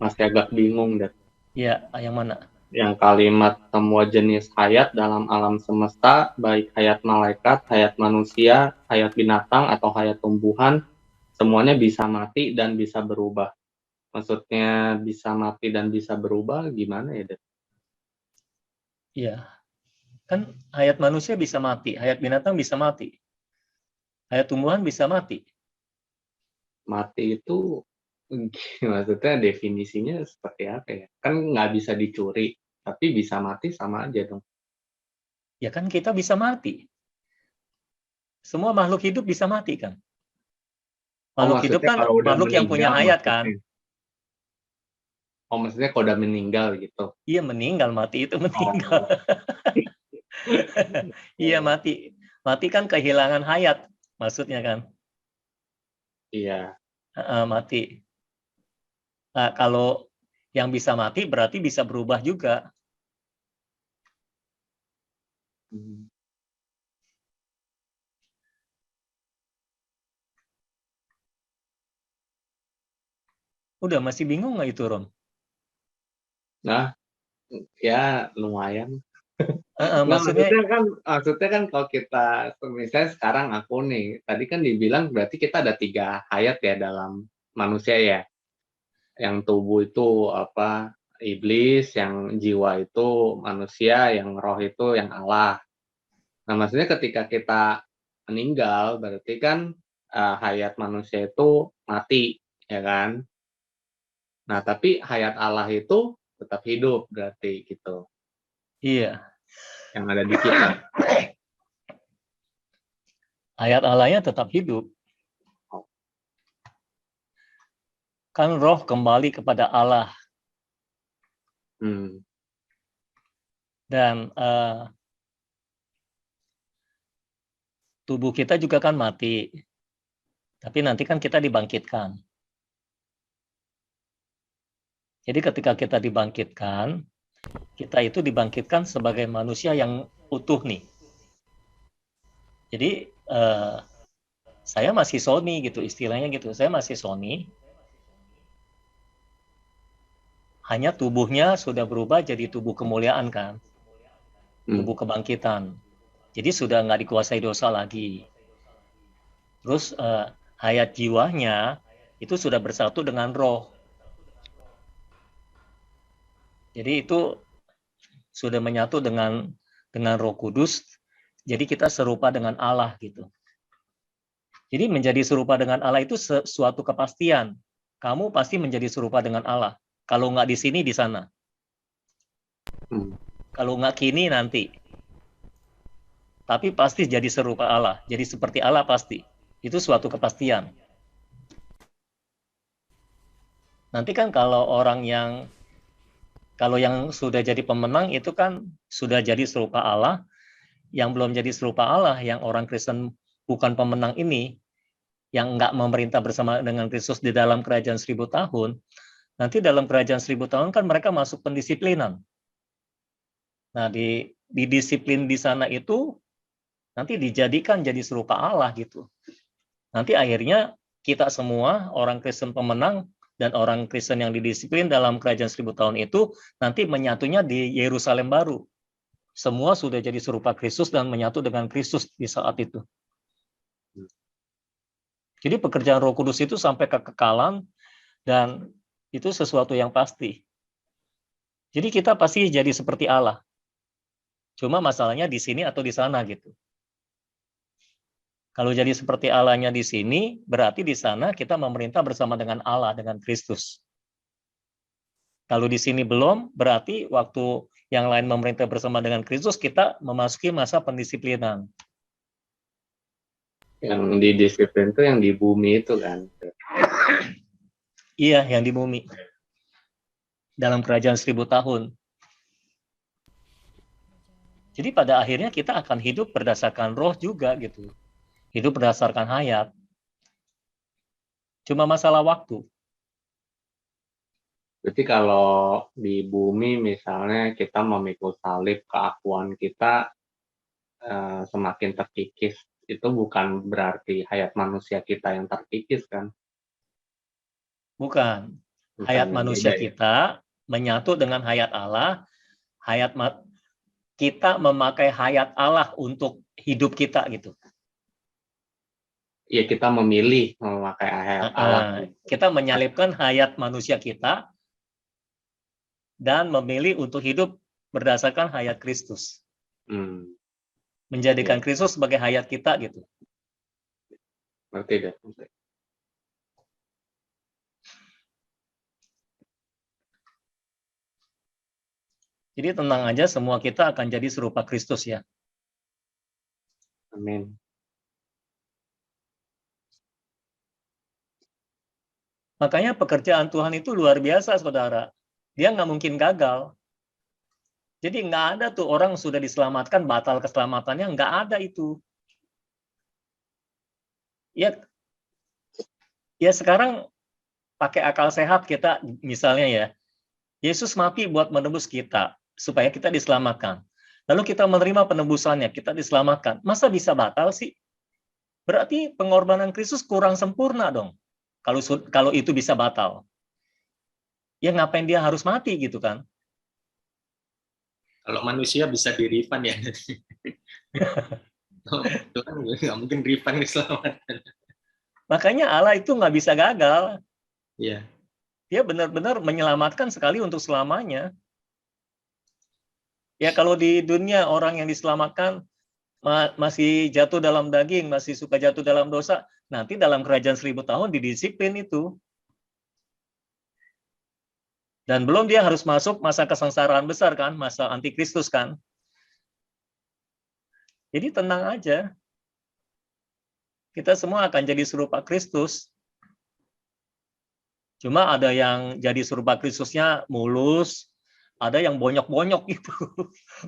masih agak bingung deh. Ya, yang mana? Yang kalimat semua jenis hayat dalam alam semesta, baik hayat malaikat, hayat manusia, hayat binatang, atau hayat tumbuhan, semuanya bisa mati dan bisa berubah. Maksudnya bisa mati dan bisa berubah gimana ya, Dek? Iya. Kan hayat manusia bisa mati, hayat binatang bisa mati. Hayat tumbuhan bisa mati. Mati itu maksudnya definisinya seperti apa ya? Kan nggak bisa dicuri, tapi bisa mati sama aja dong. Ya kan kita bisa mati. Semua makhluk hidup bisa mati kan? Makhluk hidup Maksudnya kan kalau udah makhluk yang punya meninggal hayat kan? maksudnya. Maksudnya kalau udah meninggal gitu. Iya meninggal, mati itu meninggal. Oh. Iya mati. Mati kan kehilangan hayat maksudnya kan? Iya. Mati. Nah, kalau yang bisa mati berarti bisa berubah juga. Udah masih bingung nggak itu, Rom? Nah, ya lumayan. Nah, Maksudnya maksudnya kan kalau kita misalnya sekarang aku nih, tadi kan dibilang berarti kita ada 3 hayat ya dalam manusia ya. Yang tubuh itu apa iblis, yang jiwa itu manusia, yang roh itu yang Allah. Nah, maksudnya ketika kita meninggal berarti kan hayat manusia itu mati, ya kan? Nah, tapi hayat Allah itu tetap hidup berarti gitu. iya. Yang ada di kita. Hayat Allahnya tetap hidup. Kan roh kembali kepada Allah. Dan tubuh kita juga kan mati. Tapi nanti kan kita dibangkitkan. Jadi ketika kita dibangkitkan, kita itu dibangkitkan sebagai manusia yang utuh nih. Jadi saya masih Sony gitu istilahnya gitu. Saya masih Sony. Hanya tubuhnya sudah berubah jadi tubuh kemuliaan kan. Tubuh kebangkitan. Jadi sudah nggak dikuasai dosa lagi. Terus hayat jiwanya itu sudah bersatu dengan roh. Jadi itu sudah menyatu dengan Roh Kudus. Jadi kita serupa dengan Allah gitu. Jadi menjadi serupa dengan Allah itu suatu kepastian. Kamu pasti menjadi serupa dengan Allah. Kalau nggak di sini, di sana. Kalau nggak kini, nanti. Tapi pasti jadi serupa Allah. Jadi seperti Allah pasti. Itu suatu kepastian. Nanti kan kalau yang sudah jadi pemenang itu kan sudah jadi serupa Allah. Yang belum jadi serupa Allah, yang orang Kristen bukan pemenang ini, yang nggak memerintah bersama dengan Kristus di dalam kerajaan 1000 tahun, nanti dalam kerajaan 1000 tahun kan mereka masuk pendisiplinan. Nah, di disiplin di sana itu nanti dijadikan jadi serupa Allah gitu. Nanti akhirnya kita semua, orang Kristen pemenang dan orang Kristen yang didisiplin dalam kerajaan 1000 tahun itu, nanti menyatunya di Yerusalem baru. Semua sudah jadi serupa Kristus dan menyatu dengan Kristus di saat itu. Jadi pekerjaan Roh Kudus itu sampai kekekalan dan itu sesuatu yang pasti. Jadi kita pasti jadi seperti Allah. Cuma masalahnya di sini atau di sana gitu. Kalau jadi seperti Allahnya di sini, berarti di sana kita memerintah bersama dengan Allah, dengan Kristus. Kalau di sini belum, berarti waktu yang lain memerintah bersama dengan Kristus, kita memasuki masa pendisiplinan. Yang di disiplin itu yang di bumi itu kan. Iya, yang di bumi. Dalam kerajaan 1000 tahun. Jadi pada akhirnya kita akan hidup berdasarkan roh juga gitu. Hidup berdasarkan hayat. Cuma masalah waktu. Berarti kalau di bumi misalnya kita memikul salib, keakuan kita semakin terkikis, itu bukan berarti hayat manusia kita yang terkikis kan? Bukan. Bukan Hayat yang manusia beda ya? kita menyatu dengan hayat Allah. Kita memakai hayat Allah untuk hidup kita gitu. Iya, kita memilih memakai hayat Allah. Kita menyalipkan hayat manusia kita dan memilih untuk hidup berdasarkan hayat Kristus. Menjadikan Kristus sebagai hayat kita gitu. Ngerti deh. Jadi tenang aja, semua kita akan jadi serupa Kristus ya. Amin. Makanya pekerjaan Tuhan itu luar biasa, saudara. Dia nggak mungkin gagal. Jadi nggak ada tuh orang sudah diselamatkan, batal keselamatannya, nggak ada itu. Ya sekarang pakai akal sehat kita, misalnya ya, Yesus mati buat menebus kita, supaya kita diselamatkan. Lalu kita menerima penebusannya, kita diselamatkan. Masa bisa batal sih? Berarti pengorbanan Kristus kurang sempurna dong. Kalau itu bisa batal. Ya ngapain dia harus mati gitu kan? Kalau manusia bisa di-refund ya. Tuhan nggak mungkin refund keselamatan. Makanya Allah itu nggak bisa gagal. Iya. Dia benar-benar menyelamatkan sekali untuk selamanya. Ya kalau di dunia orang yang diselamatkan masih jatuh dalam daging, masih suka jatuh dalam dosa, nanti dalam kerajaan 1000 tahun didisiplin itu. Dan belum dia harus masuk masa kesengsaraan besar kan, masa antikristus kan. Jadi tenang aja. Kita semua akan jadi serupa Kristus. Cuma ada yang jadi serupa Kristusnya mulus, ada yang bonyok-bonyok gitu.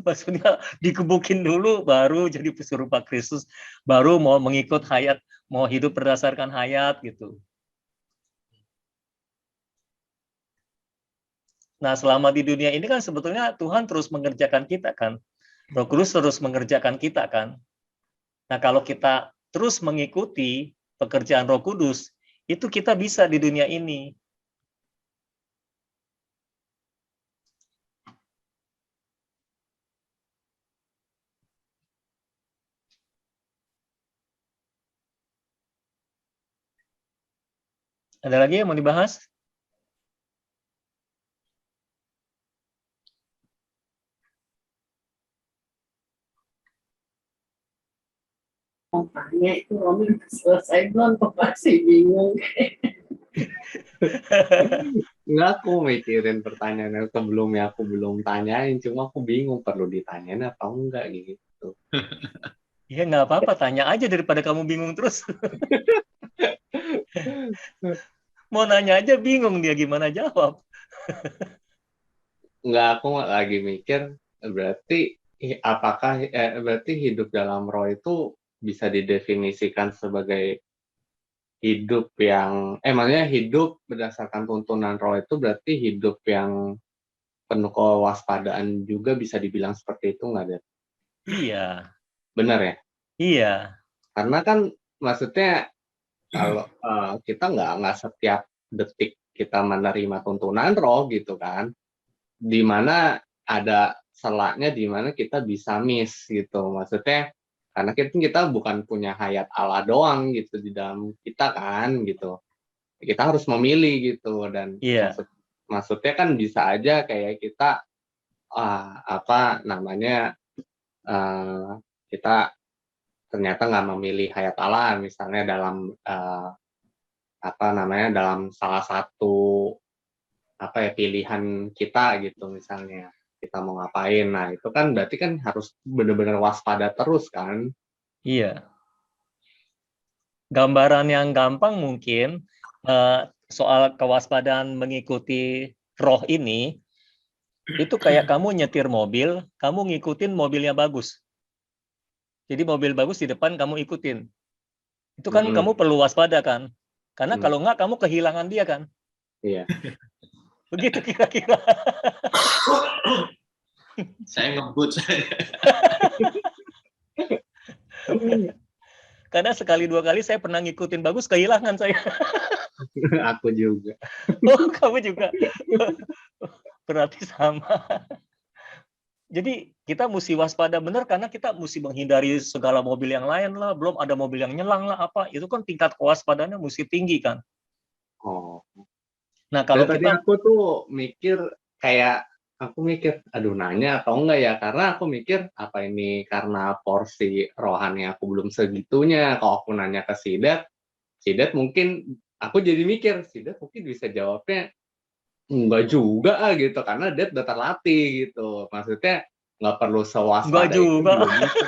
Maksudnya dikebukin dulu baru jadi serupa Kristus, baru mau mengikut hayat, mau hidup berdasarkan hayat gitu. Nah, selama di dunia ini kan sebetulnya Tuhan terus mengerjakan kita kan. Roh Kudus terus mengerjakan kita kan. Nah, kalau kita terus mengikuti pekerjaan Roh Kudus, itu kita bisa di dunia ini. Ada lagi yang mau dibahas? Tanya itu Romi selesai belum? Kok masih bingung? Enggak, aku mikirin pertanyaan yang sebelumnya aku belum tanyain, cuma aku bingung perlu ditanyain atau enggak gitu. Ya nggak apa-apa, tanya aja daripada kamu bingung terus. Mau nanya aja bingung dia gimana jawab. Enggak, aku lagi mikir berarti apakah berarti hidup dalam roh itu bisa didefinisikan sebagai hidup yang maksudnya hidup berdasarkan tuntunan roh itu berarti hidup yang penuh kewaspadaan juga, bisa dibilang seperti itu nggak, Dad? Iya. Benar ya? Iya. Karena kan maksudnya kalau kita nggak setiap detik kita menerima tuntunan roh gitu kan, di mana ada selaknya di mana kita bisa miss gitu, maksudnya karena kita bukan punya hayat Allah doang gitu di dalam kita kan gitu, kita harus memilih gitu. Dan Iya. maksudnya kan bisa aja kayak kita apa namanya kita ternyata nggak memilih hayat Allah, misalnya dalam dalam salah satu pilihan kita gitu, misalnya kita mau ngapain. Nah itu kan berarti kan harus benar-benar waspada terus kan. Iya. Gambaran yang gampang mungkin soal kewaspadaan mengikuti roh ini, itu kayak kamu nyetir mobil, kamu ngikutin mobilnya bagus. Jadi mobil bagus di depan kamu ikutin. Itu kan kamu perlu waspada kan? Karena kalau enggak kamu kehilangan dia kan? Iya. Begitu kira-kira. Saya ngebut saya. Karena sekali dua kali saya pernah ngikutin bagus, kehilangan saya. Aku juga. Oh, kamu juga. Berarti sama. Jadi kita mesti waspada benar karena kita mesti menghindari segala mobil yang lain lah, belum ada mobil yang nyelang lah apa. Itu kan tingkat kewaspadaannya mesti tinggi kan. Oh. Nah, kalau tadi kita aku tuh mikir aduh nanya atau enggak ya, karena aku mikir apa ini karena porsi rohani aku belum segitunya. Kalau aku nanya ke Sidat mungkin aku jadi mikir Sidat mungkin bisa jawabnya enggak juga gitu, karena dia udah terlatih gitu. Maksudnya nggak perlu sewaspada enggak juga. gitu.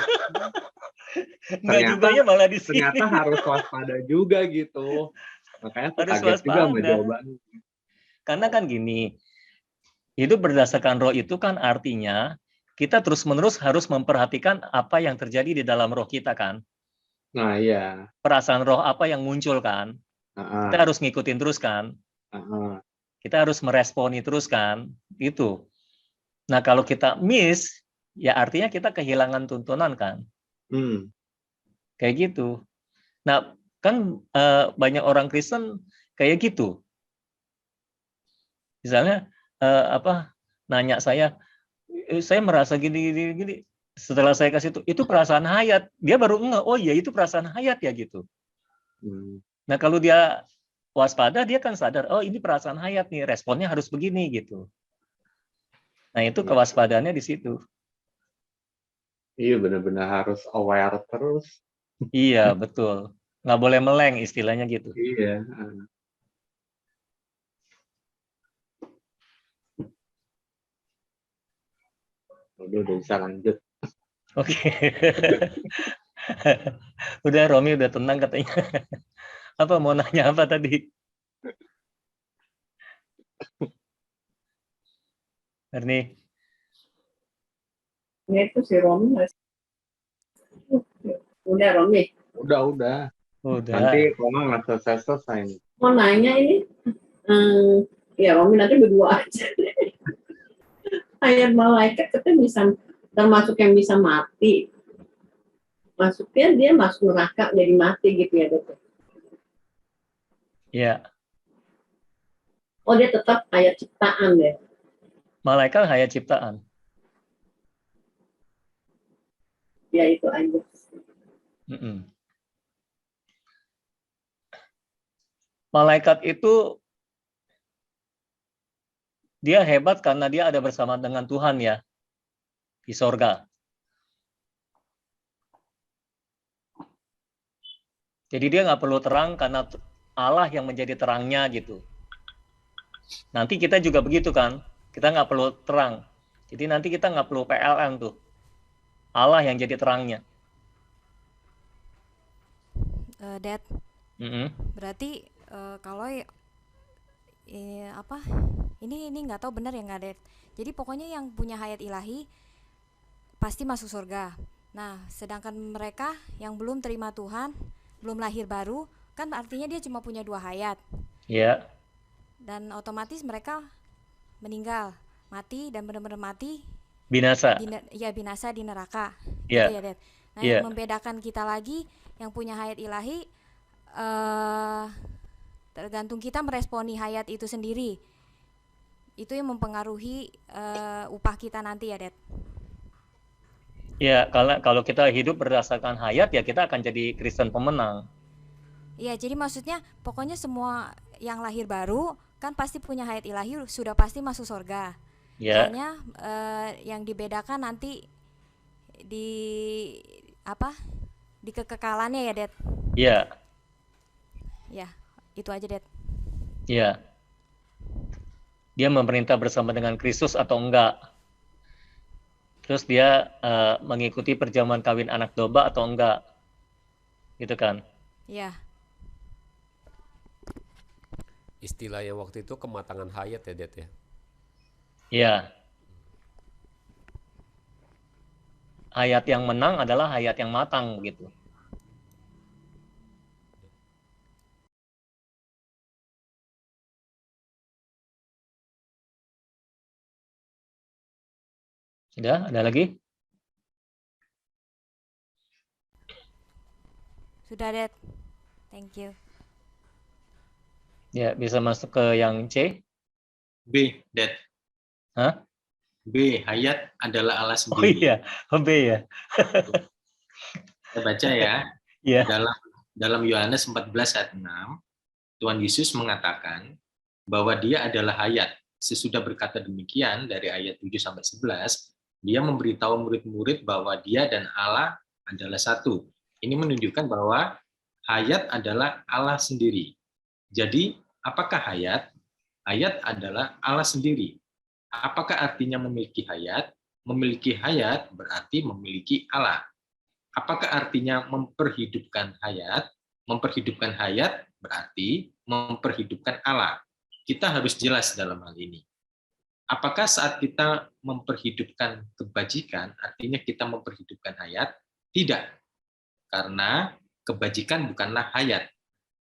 Enggak juga ya malah di sini. Ternyata harus waspada juga gitu. Makanya aku Harus kaget juga sama waspada. jawabannya. Karena kan gini, hidup berdasarkan roh itu kan artinya kita terus-menerus harus memperhatikan apa yang terjadi di dalam roh kita kan. Nah iya. Perasaan roh apa yang muncul kan. Kita harus ngikutin terus kan. Kita harus meresponi terus kan. Itu. Nah kalau kita miss, ya artinya kita kehilangan tuntunan kan. Kayak gitu. Nah kan banyak orang Kristen kayak gitu. Misalnya nanya saya merasa gini. Setelah saya kasih itu perasaan hayat, dia baru ngeh, oh iya itu perasaan hayat ya gitu. Nah kalau dia waspada, dia kan sadar, oh ini perasaan hayat nih, responnya harus begini gitu. Nah itu kewaspadaannya di situ. Iya benar-benar harus aware terus. Iya betul, nggak boleh meleng istilahnya gitu. Iya. Udah bisa lanjut. Oke. Udah Romi udah tenang katanya. Apa mau nanya apa tadi? Erni. Ini itu si Romi. Udah Romi. Udah. Nanti kalau nggak selesai. Mau nanya ini. Ya Romi nanti berdua aja. Ayat malaikat kita bisa termasuk yang bisa mati. Masuknya dia masuk neraka jadi mati gitu ya dokter. Iya. Oh dia tetap hayat ciptaan ya. Malaikat hayat ciptaan. Ya itu aja. Malaikat itu dia hebat karena dia ada bersama dengan Tuhan ya di sorga. Jadi dia nggak perlu terang karena Allah yang menjadi terangnya gitu. Nanti kita juga begitu kan, kita nggak perlu terang. Jadi nanti kita nggak perlu PLN tuh. Allah yang jadi terangnya. Dad, berarti kalau ini nggak tahu benar ya nggak Dad. Jadi pokoknya yang punya hayat ilahi pasti masuk surga. Nah, sedangkan mereka yang belum terima Tuhan, belum lahir baru, kan artinya dia cuma punya 2 hayat. Iya. Dan otomatis mereka meninggal, mati dan benar-benar mati. Binasa. Binasa di neraka. Iya. Gitu ya, Dad. Nah, yang membedakan kita lagi yang punya hayat ilahi tergantung kita meresponi hayat itu sendiri. Itu yang mempengaruhi upah kita nanti ya, Dad. Ya, kalau kita hidup berdasarkan hayat ya kita akan jadi Kristen pemenang. Iya, jadi maksudnya pokoknya semua yang lahir baru kan pasti punya hayat ilahi, sudah pasti masuk surga. Ya. Hanya Di kekekalannya ya, Det? Iya, Ya, itu aja, Det. iya. Dia memerintah bersama dengan Kristus atau enggak? Terus dia mengikuti perjamuan kawin anak domba atau enggak? Gitu kan? Ya, Istilahnya waktu itu kematangan hayat ya, Det ya. Iya. Hayat yang menang adalah hayat yang matang gitu. Sudah, ada lagi? sudah, Det. Thank you. Ya, bisa masuk ke yang C. B, that. Hah? B, hayat adalah Allah Oh sendiri. iya, B ya. Saya baca ya. Iya. Dalam Yohanes 14 ayat 6, Tuhan Yesus mengatakan bahwa dia adalah hayat. Sesudah berkata demikian dari ayat 7 sampai 11, dia memberitahu murid-murid bahwa dia dan Allah adalah satu. Ini menunjukkan bahwa hayat adalah Allah sendiri. Jadi, apakah hayat? Hayat adalah Allah sendiri. Apakah artinya memiliki hayat? Memiliki hayat berarti memiliki Allah. Apakah artinya memperhidupkan hayat? Memperhidupkan hayat berarti memperhidupkan Allah. Kita harus jelas dalam hal ini. Apakah saat kita memperhidupkan kebajikan, artinya kita memperhidupkan hayat? Tidak. Karena kebajikan bukanlah hayat.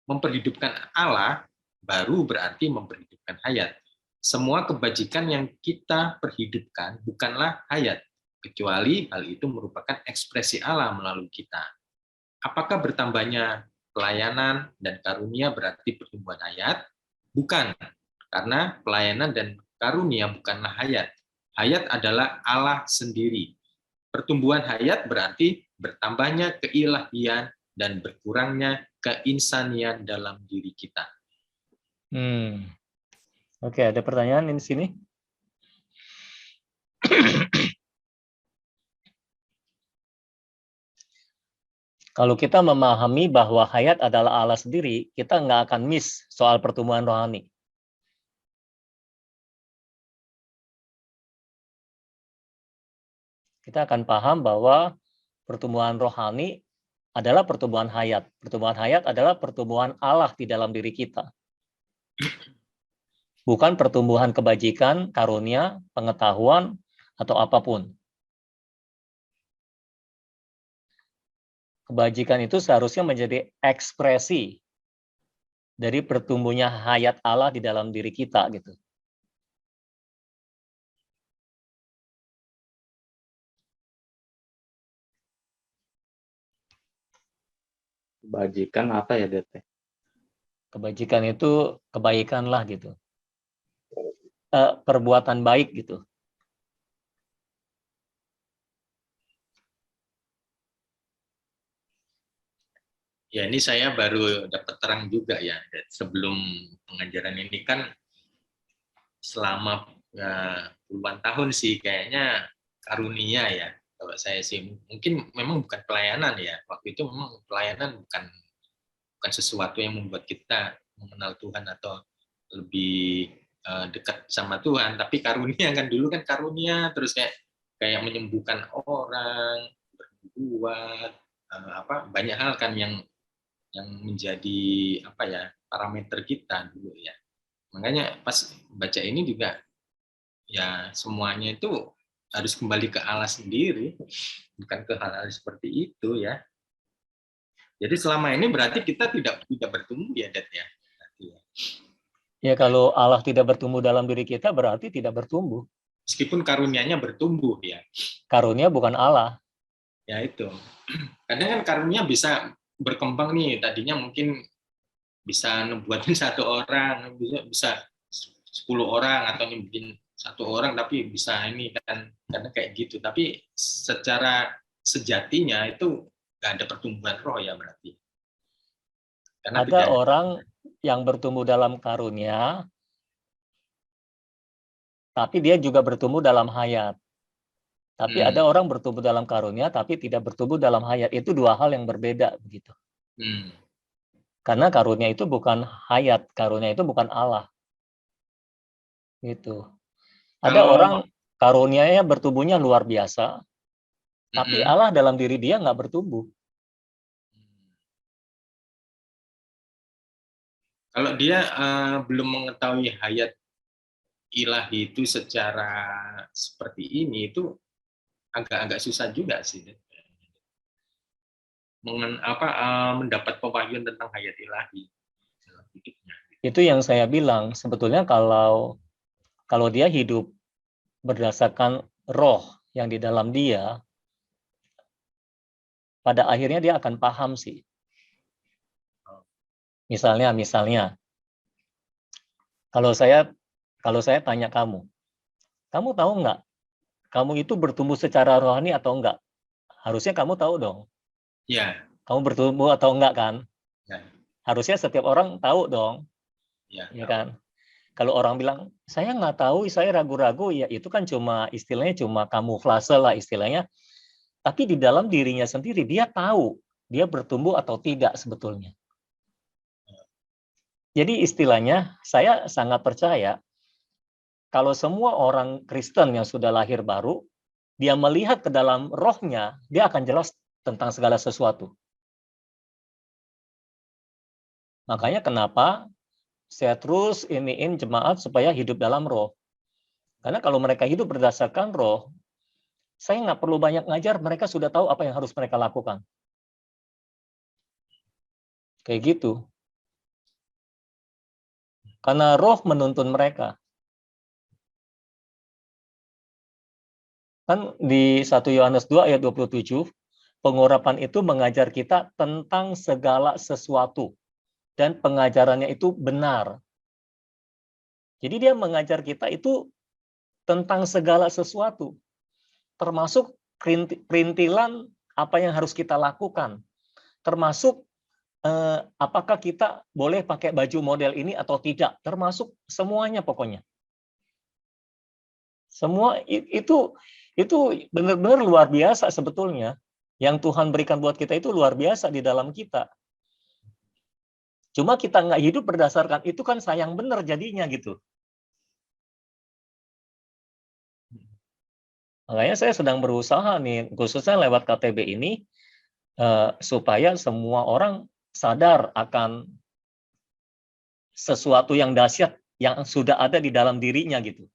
Memperhidupkan Allah baru berarti memperhidupkan hayat. Semua kebajikan yang kita perhidupkan bukanlah hayat, kecuali hal itu merupakan ekspresi Allah melalui kita. Apakah bertambahnya pelayanan dan karunia berarti pertumbuhan hayat? Bukan, karena pelayanan dan karunia bukanlah hayat. Hayat adalah Allah sendiri. Pertumbuhan hayat berarti bertambahnya keilahian dan berkurangnya keinsanian dalam diri kita. Oke, ada pertanyaan di sini? Kalau kita memahami bahwa hayat adalah Allah sendiri, kita nggak akan miss soal pertumbuhan rohani. Kita akan paham bahwa pertumbuhan rohani adalah pertumbuhan hayat. Pertumbuhan hayat adalah pertumbuhan Allah di dalam diri kita. Bukan pertumbuhan kebajikan, karunia, pengetahuan, atau apapun. Kebajikan itu seharusnya menjadi ekspresi dari pertumbuhnya hayat Allah di dalam diri kita gitu. Kebajikan apa ya, Det? Kebajikan itu kebaikan lah gitu. Perbuatan baik gitu. Ya, ini saya baru dapat terang juga ya. Sebelum pengajaran ini kan selama puluhan tahun sih kayaknya karunia ya. Kalau saya sih mungkin memang bukan pelayanan ya. Waktu itu memang pelayanan bukan sesuatu yang membuat kita mengenal Tuhan atau lebih dekat sama Tuhan. Tapi karunia kan dulu kan karunia terus kayak menyembuhkan orang, berbuat banyak hal kan yang menjadi parameter kita dulu ya. Makanya pas baca ini juga ya semuanya itu harus kembali ke Allah sendiri, bukan ke hal-hal seperti itu ya. Jadi selama ini berarti kita tidak bertumbuh ya, Det ya. Ya kalau Allah tidak bertumbuh dalam diri kita berarti tidak bertumbuh. Meskipun karunianya bertumbuh ya. Karunia bukan Allah. Ya itu. Kadang kan karunia bisa berkembang nih, tadinya mungkin bisa nubuatin 1 orang, bisa 10 orang atau nyembuhin 1 orang, tapi bisa ini kan karena kayak gitu. Tapi secara sejatinya itu nggak ada pertumbuhan roh ya berarti. Karena ada orang yang bertumbuh dalam karunia, tapi dia juga bertumbuh dalam hayat. Tapi ada orang bertumbuh dalam karunia, tapi tidak bertumbuh dalam hayat. Itu dua hal yang berbeda begitu. Karena karunia itu bukan hayat, karunia itu bukan Allah. Gitu. Ada orang karunianya bertumbuhnya luar biasa, tapi Allah dalam diri dia nggak bertumbuh. Kalau dia belum mengetahui hayat ilahi itu secara seperti ini, itu agak-agak susah juga sih. Mendapat pewahyuan tentang hayat ilahi. Itu yang saya bilang, sebetulnya kalau dia hidup berdasarkan roh yang di dalam dia, pada akhirnya dia akan paham sih. Misalnya, kalau saya tanya kamu tahu nggak, kamu itu bertumbuh secara rohani atau enggak? Harusnya kamu tahu dong. Ya. Kamu bertumbuh atau enggak kan? Ya. Harusnya setiap orang tahu dong. Ya kan? Kalau orang bilang, saya nggak tahu, saya ragu-ragu, ya itu kan istilahnya cuma kamuflase lah istilahnya. Tapi di dalam dirinya sendiri, dia tahu dia bertumbuh atau tidak sebetulnya. Jadi istilahnya, saya sangat percaya, kalau semua orang Kristen yang sudah lahir baru, dia melihat ke dalam rohnya, dia akan jelas tentang segala sesuatu. Makanya kenapa saya terus iniin jemaat supaya hidup dalam roh. Karena kalau mereka hidup berdasarkan roh, saya nggak perlu banyak ngajar, mereka sudah tahu apa yang harus mereka lakukan. Kayak gitu. Karena roh menuntun mereka. Kan di 1 Yohanes 2 ayat 27, pengurapan itu mengajar kita tentang segala sesuatu. Dan pengajarannya itu benar. Jadi dia mengajar kita itu tentang segala sesuatu. Termasuk perintilan apa yang harus kita lakukan. Termasuk apakah kita boleh pakai baju model ini atau tidak. Termasuk semuanya pokoknya. Semua itu benar-benar luar biasa sebetulnya. Yang Tuhan berikan buat kita itu luar biasa di dalam kita. Cuma kita nggak hidup berdasarkan itu kan sayang benar jadinya gitu. Makanya saya sedang berusaha nih, khususnya lewat KTB ini, supaya semua orang sadar akan sesuatu yang dahsyat yang sudah ada di dalam dirinya gitu.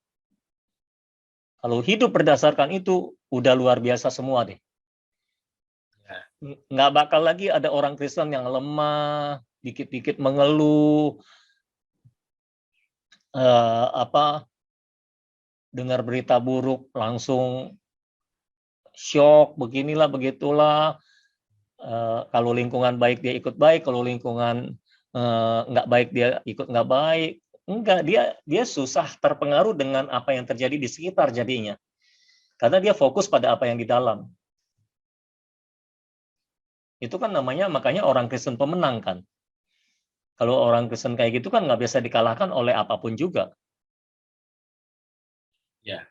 Kalau hidup berdasarkan itu, udah luar biasa semua deh. Nggak bakal lagi ada orang Kristen yang lemah, dikit-dikit mengeluh, dengar berita buruk langsung shock, beginilah begitulah. Kalau lingkungan baik dia ikut baik, kalau lingkungan nggak baik dia ikut nggak baik. Enggak, dia susah terpengaruh dengan apa yang terjadi di sekitar jadinya. Karena dia fokus pada apa yang di dalam. Itu kan namanya, makanya orang Kristen pemenang kan. Kalau orang Kristen kayak gitu kan nggak bisa dikalahkan oleh apapun juga. Ya.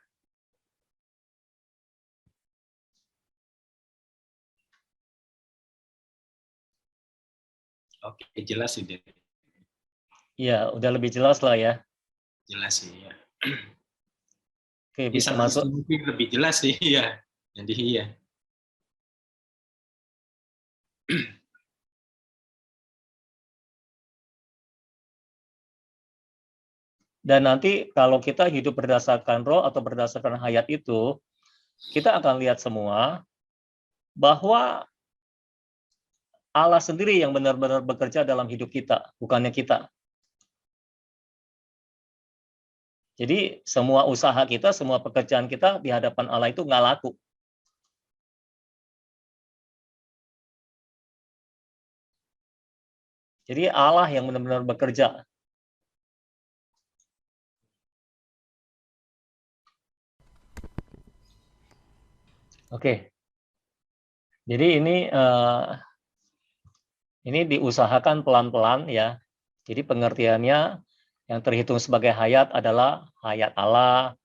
Oke, jelas sih. Iya, udah lebih jelas lah ya. Jelas sih ya. Oke, bisa masuk. Mungkin lebih jelas sih ya. Jadi iya. Dan nanti kalau kita hidup berdasarkan roh atau berdasarkan hayat itu, kita akan lihat semua bahwa Allah sendiri yang benar-benar bekerja dalam hidup kita, bukannya kita. Jadi semua usaha kita, semua pekerjaan kita di hadapan Allah itu nggak laku. Jadi Allah yang benar-benar bekerja. Oke. Jadi ini diusahakan pelan-pelan ya. Jadi pengertiannya yang terhitung sebagai hayat adalah hayat Allah.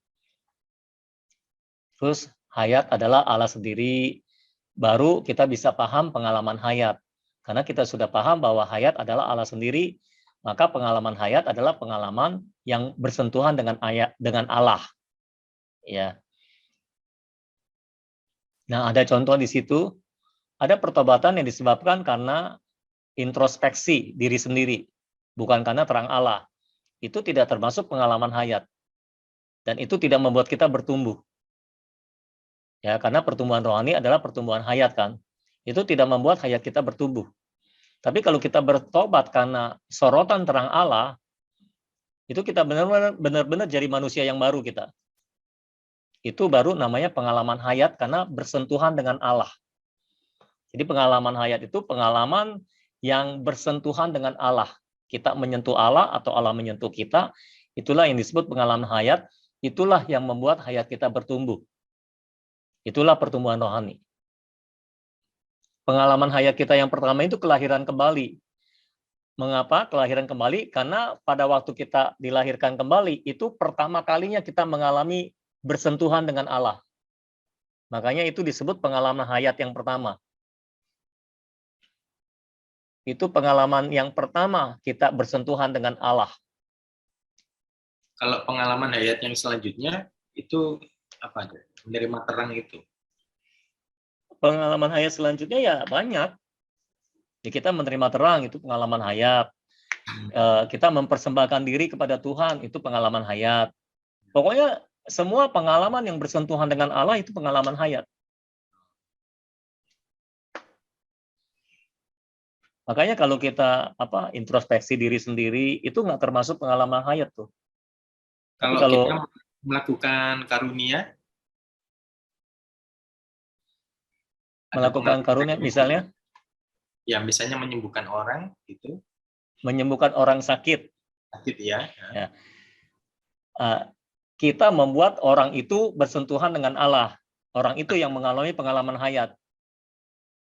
Terus hayat adalah Allah sendiri, baru kita bisa paham pengalaman hayat. Karena kita sudah paham bahwa hayat adalah Allah sendiri, maka pengalaman hayat adalah pengalaman yang bersentuhan dengan Allah. Ya. Nah, ada contoh di situ, ada pertobatan yang disebabkan karena introspeksi diri sendiri, bukan karena terang Allah. Itu tidak termasuk pengalaman hayat. Dan itu tidak membuat kita bertumbuh. Ya, karena pertumbuhan rohani adalah pertumbuhan hayat kan. Itu tidak membuat hayat kita bertumbuh. Tapi kalau kita bertobat karena sorotan terang Allah, itu kita benar-benar jadi manusia yang baru kita. Itu baru namanya pengalaman hayat karena bersentuhan dengan Allah. Jadi pengalaman hayat itu pengalaman yang bersentuhan dengan Allah. Kita menyentuh Allah atau Allah menyentuh kita, itulah yang disebut pengalaman hayat, itulah yang membuat hayat kita bertumbuh. Itulah pertumbuhan rohani. Pengalaman hayat kita yang pertama itu kelahiran kembali. Mengapa kelahiran kembali? Karena pada waktu kita dilahirkan kembali, itu pertama kalinya kita mengalami bersentuhan dengan Allah. Makanya itu disebut pengalaman hayat yang pertama. Itu pengalaman yang pertama kita bersentuhan dengan Allah. Kalau pengalaman hayat yang selanjutnya itu apa? Menerima terang itu. Pengalaman hayat selanjutnya ya banyak. Ya, kita menerima terang, itu pengalaman hayat. Kita mempersembahkan diri kepada Tuhan, itu pengalaman hayat. Pokoknya semua pengalaman yang bersentuhan dengan Allah itu pengalaman hayat. Makanya kalau kita introspeksi diri sendiri, itu nggak termasuk pengalaman hayat tuh. Kalau kita melakukan karunia, melakukan karunia misalnya? Ya, misalnya menyembuhkan orang gitu. Menyembuhkan orang sakit. Sakit ya. Ya. Kita membuat orang itu bersentuhan dengan Allah. Orang itu yang mengalami pengalaman hayat.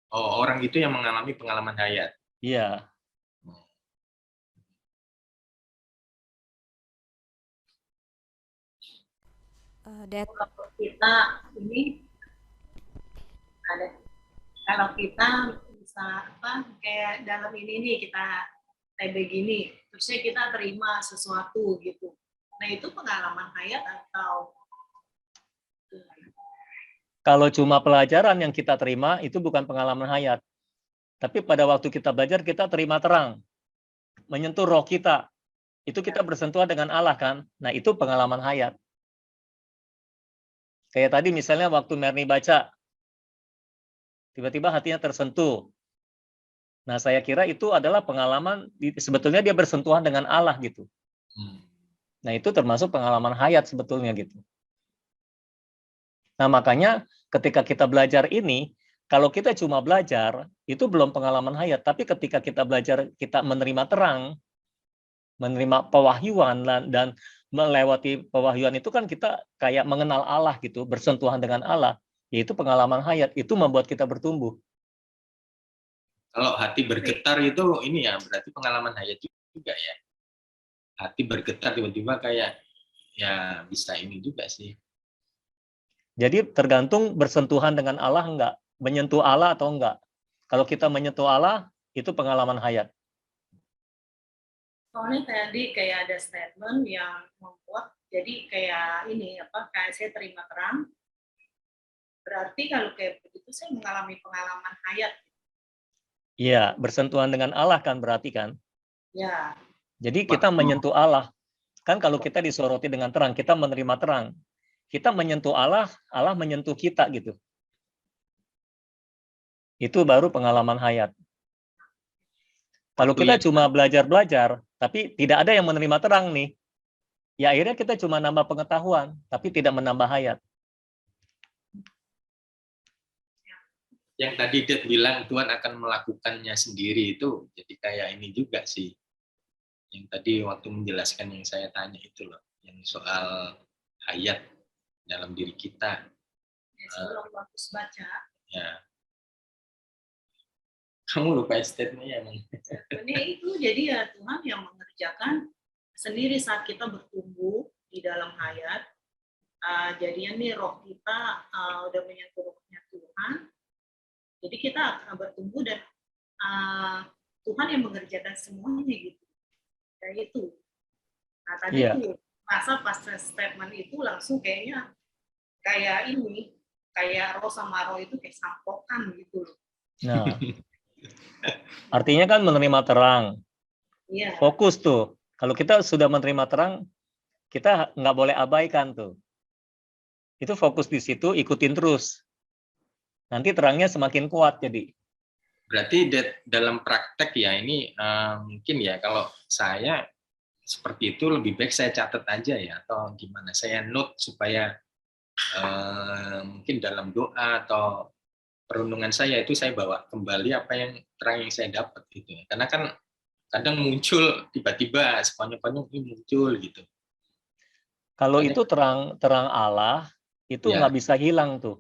Oh, orang itu yang mengalami pengalaman hayat. Iya. Kita ini ada, kalau kita bisa kayak dalam ini nih kita TB gini, terusnya kita terima sesuatu gitu. Nah itu pengalaman hayat atau? Kalau cuma pelajaran yang kita terima itu bukan pengalaman hayat. Tapi pada waktu kita belajar kita terima terang, menyentuh roh kita. Itu kita bersentuhan dengan Allah kan. Nah itu pengalaman hayat. Kayak tadi misalnya waktu Merni baca, tiba-tiba hatinya tersentuh. Nah, saya kira itu adalah pengalaman, sebetulnya dia bersentuhan dengan Allah gitu. Nah, itu termasuk pengalaman hayat sebetulnya gitu. Nah, makanya ketika kita belajar ini, kalau kita cuma belajar, itu belum pengalaman hayat. Tapi ketika kita belajar, kita menerima terang, menerima pewahyuan, dan melewati pewahyuan itu kan kita kayak mengenal Allah gitu, bersentuhan dengan Allah, yaitu pengalaman hayat, itu membuat kita bertumbuh. Kalau hati bergetar itu ini ya berarti pengalaman hayat juga ya. Hati bergetar tiba-tiba kayak ya bisa ini juga sih. Jadi tergantung bersentuhan dengan Allah enggak, menyentuh Allah atau enggak. Kalau kita menyentuh Allah, itu pengalaman hayat. Soalnya tadi kayak ada statement yang membuat jadi kayak ini kayak saya terima terang. Berarti kalau kayak begitu saya mengalami pengalaman hayat. Iya, bersentuhan dengan Allah kan berarti kan? Ya. Jadi kita menyentuh Allah. Kan kalau kita disoroti dengan terang, kita menerima terang. Kita menyentuh Allah, Allah menyentuh kita gitu. Itu baru pengalaman hayat. Kalau kita cuma belajar-belajar, tapi tidak ada yang menerima terang nih, ya akhirnya kita cuma nambah pengetahuan, tapi tidak menambah hayat. Yang tadi Dad bilang Tuhan akan melakukannya sendiri itu, jadi kayak ini juga sih. Yang tadi waktu menjelaskan yang saya tanya itu loh, yang soal hayat dalam diri kita. Ya, sebelum bagus baca. Ya. Kamu lupa statementnya emang. Ini itu jadi ya Tuhan yang mengerjakan sendiri saat kita bertumbuh di dalam hayat. jadinya nih roh kita udah menyentuh rohnya Tuhan, jadi kita akan bertumbuh dan Tuhan yang mengerjakan semuanya gitu. Kayak itu. Nah tadi tuh masa pas statement itu langsung kayaknya kayak ini, kayak roh sama roh itu kayak sampokan gitu. Nah, artinya kan menerima terang. Iya. Fokus tuh. Kalau kita sudah menerima terang, kita nggak boleh abaikan tuh. Itu fokus di situ, ikutin terus. Nanti terangnya semakin kuat jadi. Berarti dalam praktek ya ini mungkin ya kalau saya seperti itu lebih baik saya catat aja ya atau gimana? Saya note supaya mungkin dalam doa atau perundungan saya itu saya bawa kembali apa yang terang yang saya dapat gitu ya. Karena kan kadang muncul tiba-tiba sekonyong-konyong ini muncul gitu. Kalau itu terang Allah itu nggak bisa hilang tuh.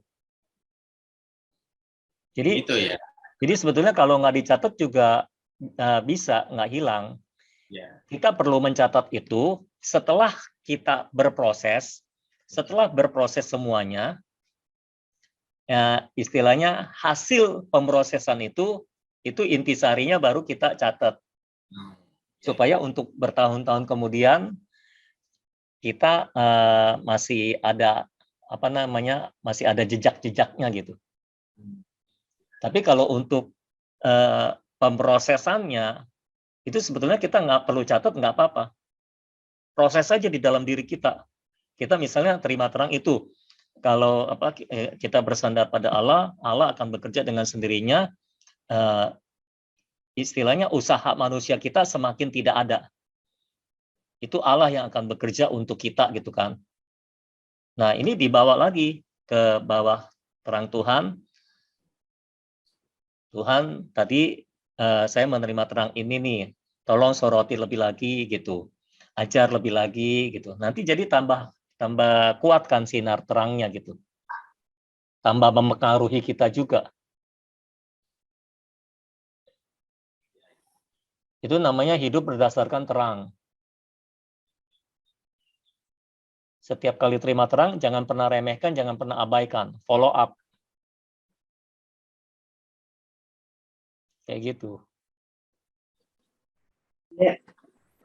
Jadi gitu ya. Jadi sebetulnya kalau nggak dicatat juga bisa nggak hilang. Ya. Kita perlu mencatat itu setelah kita berproses, setelah berproses semuanya, ya, istilahnya hasil pemrosesan itu intisarinya baru kita catat. Supaya untuk bertahun-tahun kemudian kita masih ada masih ada jejak-jejaknya gitu. Tapi kalau untuk pemrosesannya itu sebetulnya kita nggak perlu catat, nggak apa-apa. Proses saja di dalam diri kita. Kita misalnya terima terang itu. Kalau kita bersandar pada Allah, Allah akan bekerja dengan sendirinya. Istilahnya usaha manusia kita semakin tidak ada. Itu Allah yang akan bekerja untuk kita gitu kan. Nah ini dibawa lagi ke bawah terang Tuhan. Tuhan tadi saya menerima terang ini nih, tolong soroti lebih lagi gitu, ajar lebih lagi gitu. Nanti jadi tambah kuat kan sinar terangnya gitu, tambah mempengaruhi kita juga. Itu namanya hidup berdasarkan terang. Setiap kali terima terang, jangan pernah remehkan, jangan pernah abaikan, follow up. Kayak gitu. Ya,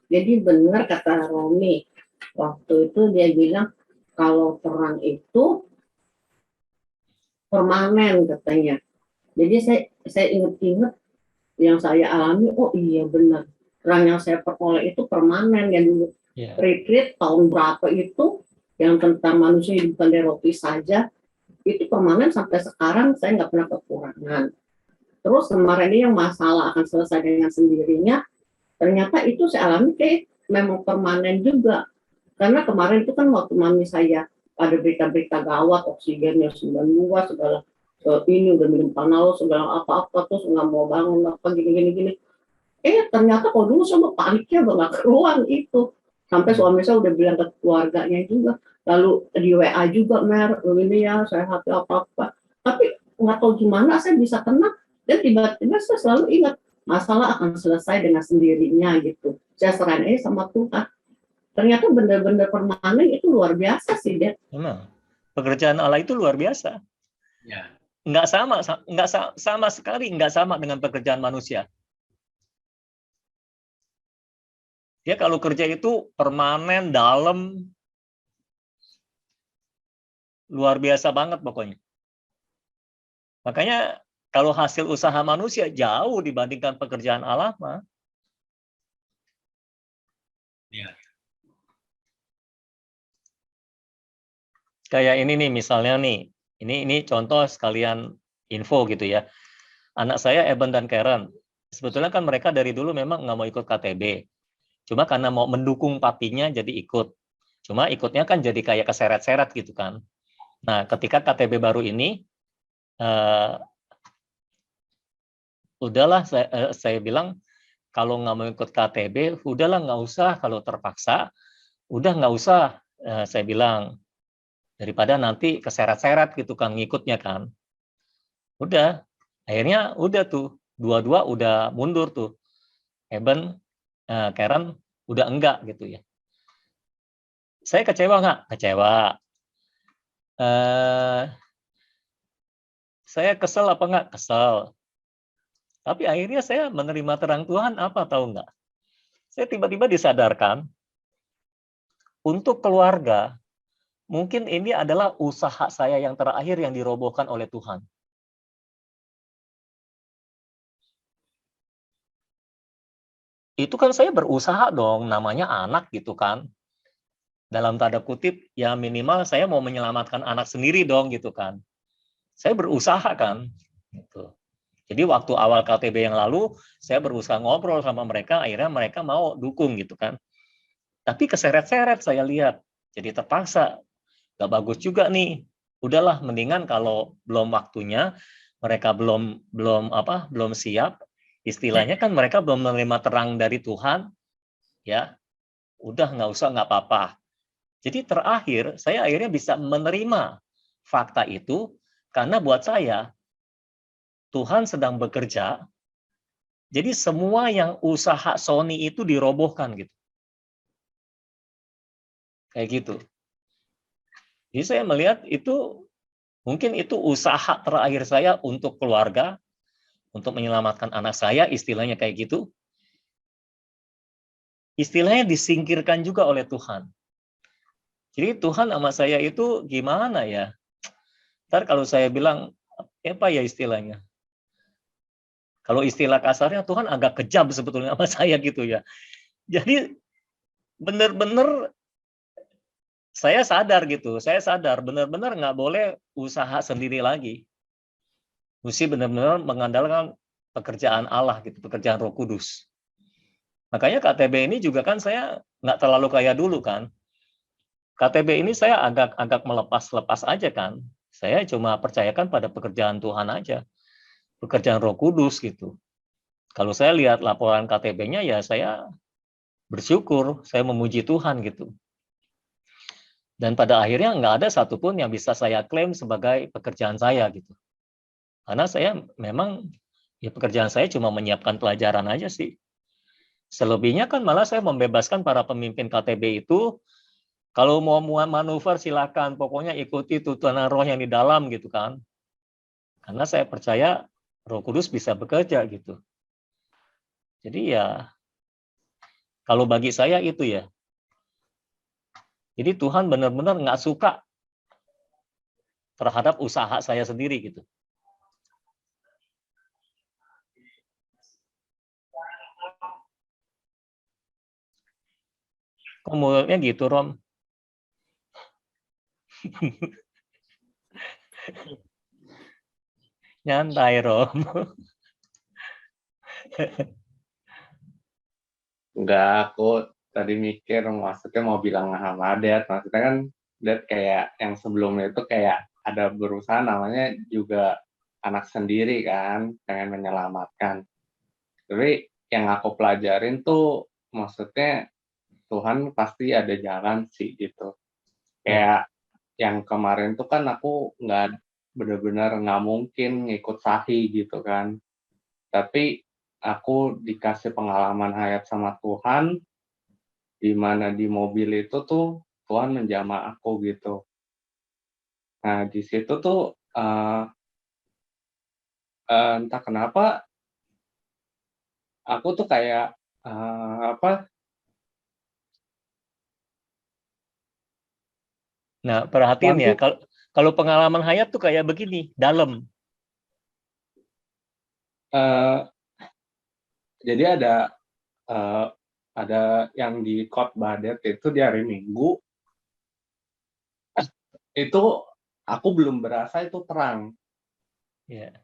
jadi benar kata Romi, waktu itu dia bilang kalau terang itu permanen katanya. Jadi saya ingat-ingat yang saya alami, oh iya benar, terang yang saya peroleh itu permanen ya dulu. Retreat tahun berapa itu yang tentang manusia bukan dari roti saja, itu permanen sampai sekarang saya nggak pernah kekurangan. Terus kemarin ini yang masalah akan selesai dengan sendirinya, ternyata itu saya alami kayak memang permanen juga. Karena kemarin itu kan waktu mami saya ada berita-berita gawat, oksigennya 92, segala ini udah minum panadol, segala apa-apa, terus nggak mau bangun, apa gini. Ternyata kalau dulu sama paniknya nggak keruan itu. Sampai suami saya udah bilang ke keluarganya juga, lalu di WA juga, Mer, ini ya, saya hati apa-apa. Tapi nggak tahu gimana saya bisa tenang, dan tiba-tiba saya selalu ingat, masalah akan selesai dengan sendirinya gitu. Saya serahin aja sama Tuhan. Ternyata benar-benar permanen itu luar biasa sih, Dad. Memang. Pekerjaan Allah itu luar biasa. Ya. Nggak sama sekali nggak sama dengan pekerjaan manusia. Dia kalau kerja itu permanen, dalam, luar biasa banget pokoknya. Makanya kalau hasil usaha manusia jauh dibandingkan pekerjaan Allah mah. Ya. Kayak ini nih misalnya nih, ini contoh sekalian info gitu ya. Anak saya Eben dan Karen, sebetulnya kan mereka dari dulu memang nggak mau ikut KTB. Cuma karena mau mendukung papinya jadi ikut. Cuma ikutnya kan jadi kayak keseret-seret gitu kan. Nah ketika KTB baru ini, udahlah saya bilang, kalau nggak mau ikut KTB, udahlah nggak usah, kalau terpaksa, udah nggak usah, saya bilang. Daripada nanti keseret-seret gitu kan, ngikutnya kan. Udah, akhirnya udah tuh, dua-dua udah mundur tuh. Eben, Karen udah enggak gitu ya. Saya kecewa nggak? Kecewa. Saya kesel apa enggak? Kesel. Tapi akhirnya saya menerima terang Tuhan apa tahu enggak? Saya tiba-tiba disadarkan untuk keluarga, mungkin ini adalah usaha saya yang terakhir yang dirobohkan oleh Tuhan. Itu kan saya berusaha dong, namanya anak gitu kan. Dalam tanda kutip, ya minimal saya mau menyelamatkan anak sendiri dong gitu kan. Saya berusaha kan. Gitu. Jadi waktu awal KTB yang lalu, saya berusaha ngobrol sama mereka, akhirnya mereka mau dukung gitu kan. Tapi keseret-seret saya lihat, jadi terpaksa. Gak bagus juga nih. Udahlah, mendingan kalau belum waktunya, mereka belum siap, istilahnya kan mereka belum menerima terang dari Tuhan, ya udah nggak usah, nggak apa-apa. Jadi terakhir, saya akhirnya bisa menerima fakta itu, karena buat saya, Tuhan sedang bekerja, jadi semua yang usaha Sony itu dirobohkan gitu. Kayak gitu. Jadi saya melihat itu, mungkin itu usaha terakhir saya untuk keluarga, untuk menyelamatkan anak saya, istilahnya kayak gitu. Istilahnya disingkirkan juga oleh Tuhan. Jadi Tuhan sama saya itu gimana ya? Ntar kalau saya bilang, apa ya istilahnya? Kalau istilah kasarnya, Tuhan agak kejam sebetulnya sama saya gitu ya. Jadi benar-benar saya sadar gitu, benar-benar nggak boleh usaha sendiri lagi. Mesti benar-benar mengandalkan pekerjaan Allah gitu, pekerjaan Roh Kudus. Makanya KTB ini juga kan saya nggak terlalu kayak dulu kan. KTB ini saya agak melepas-lepas aja kan. Saya cuma percayakan pada pekerjaan Tuhan aja. Pekerjaan Roh Kudus gitu. Kalau saya lihat laporan KTB-nya ya saya bersyukur, saya memuji Tuhan gitu. Dan pada akhirnya nggak ada satupun yang bisa saya klaim sebagai pekerjaan saya gitu. Karena saya memang, ya pekerjaan saya cuma menyiapkan pelajaran aja sih. Selebihnya kan malah saya membebaskan para pemimpin KTB itu, kalau mau manuver silakan, pokoknya ikuti tuntunan roh yang di dalam gitu kan. Karena saya percaya Roh Kudus bisa bekerja gitu. Jadi ya, kalau bagi saya itu ya. Jadi Tuhan benar-benar nggak suka terhadap usaha saya sendiri gitu. Kok mulutnya gitu, Rom? Nyantai, Rom. Enggak, aku tadi mikir maksudnya mau bilang sama Dad, maksudnya kan Dad kayak yang sebelumnya itu kayak ada berusaha namanya juga anak sendiri kan, pengen menyelamatkan. Tapi yang aku pelajarin tuh maksudnya Tuhan pasti ada jalan sih gitu. Kayak yang kemarin tuh kan aku nggak benar-benar nggak mungkin ngikut Sahih gitu kan. Tapi aku dikasih pengalaman hayat sama Tuhan, di mana di mobil itu tuh Tuhan menjamah aku gitu. Nah di situ tuh entah kenapa aku tuh kayak apa? Nah, perhatiin Tuhan ya, tuh kalau pengalaman hayat tuh kayak begini, dalam. jadi ada yang di khotbah Dad itu di hari Minggu itu aku belum berasa itu terang. Ya.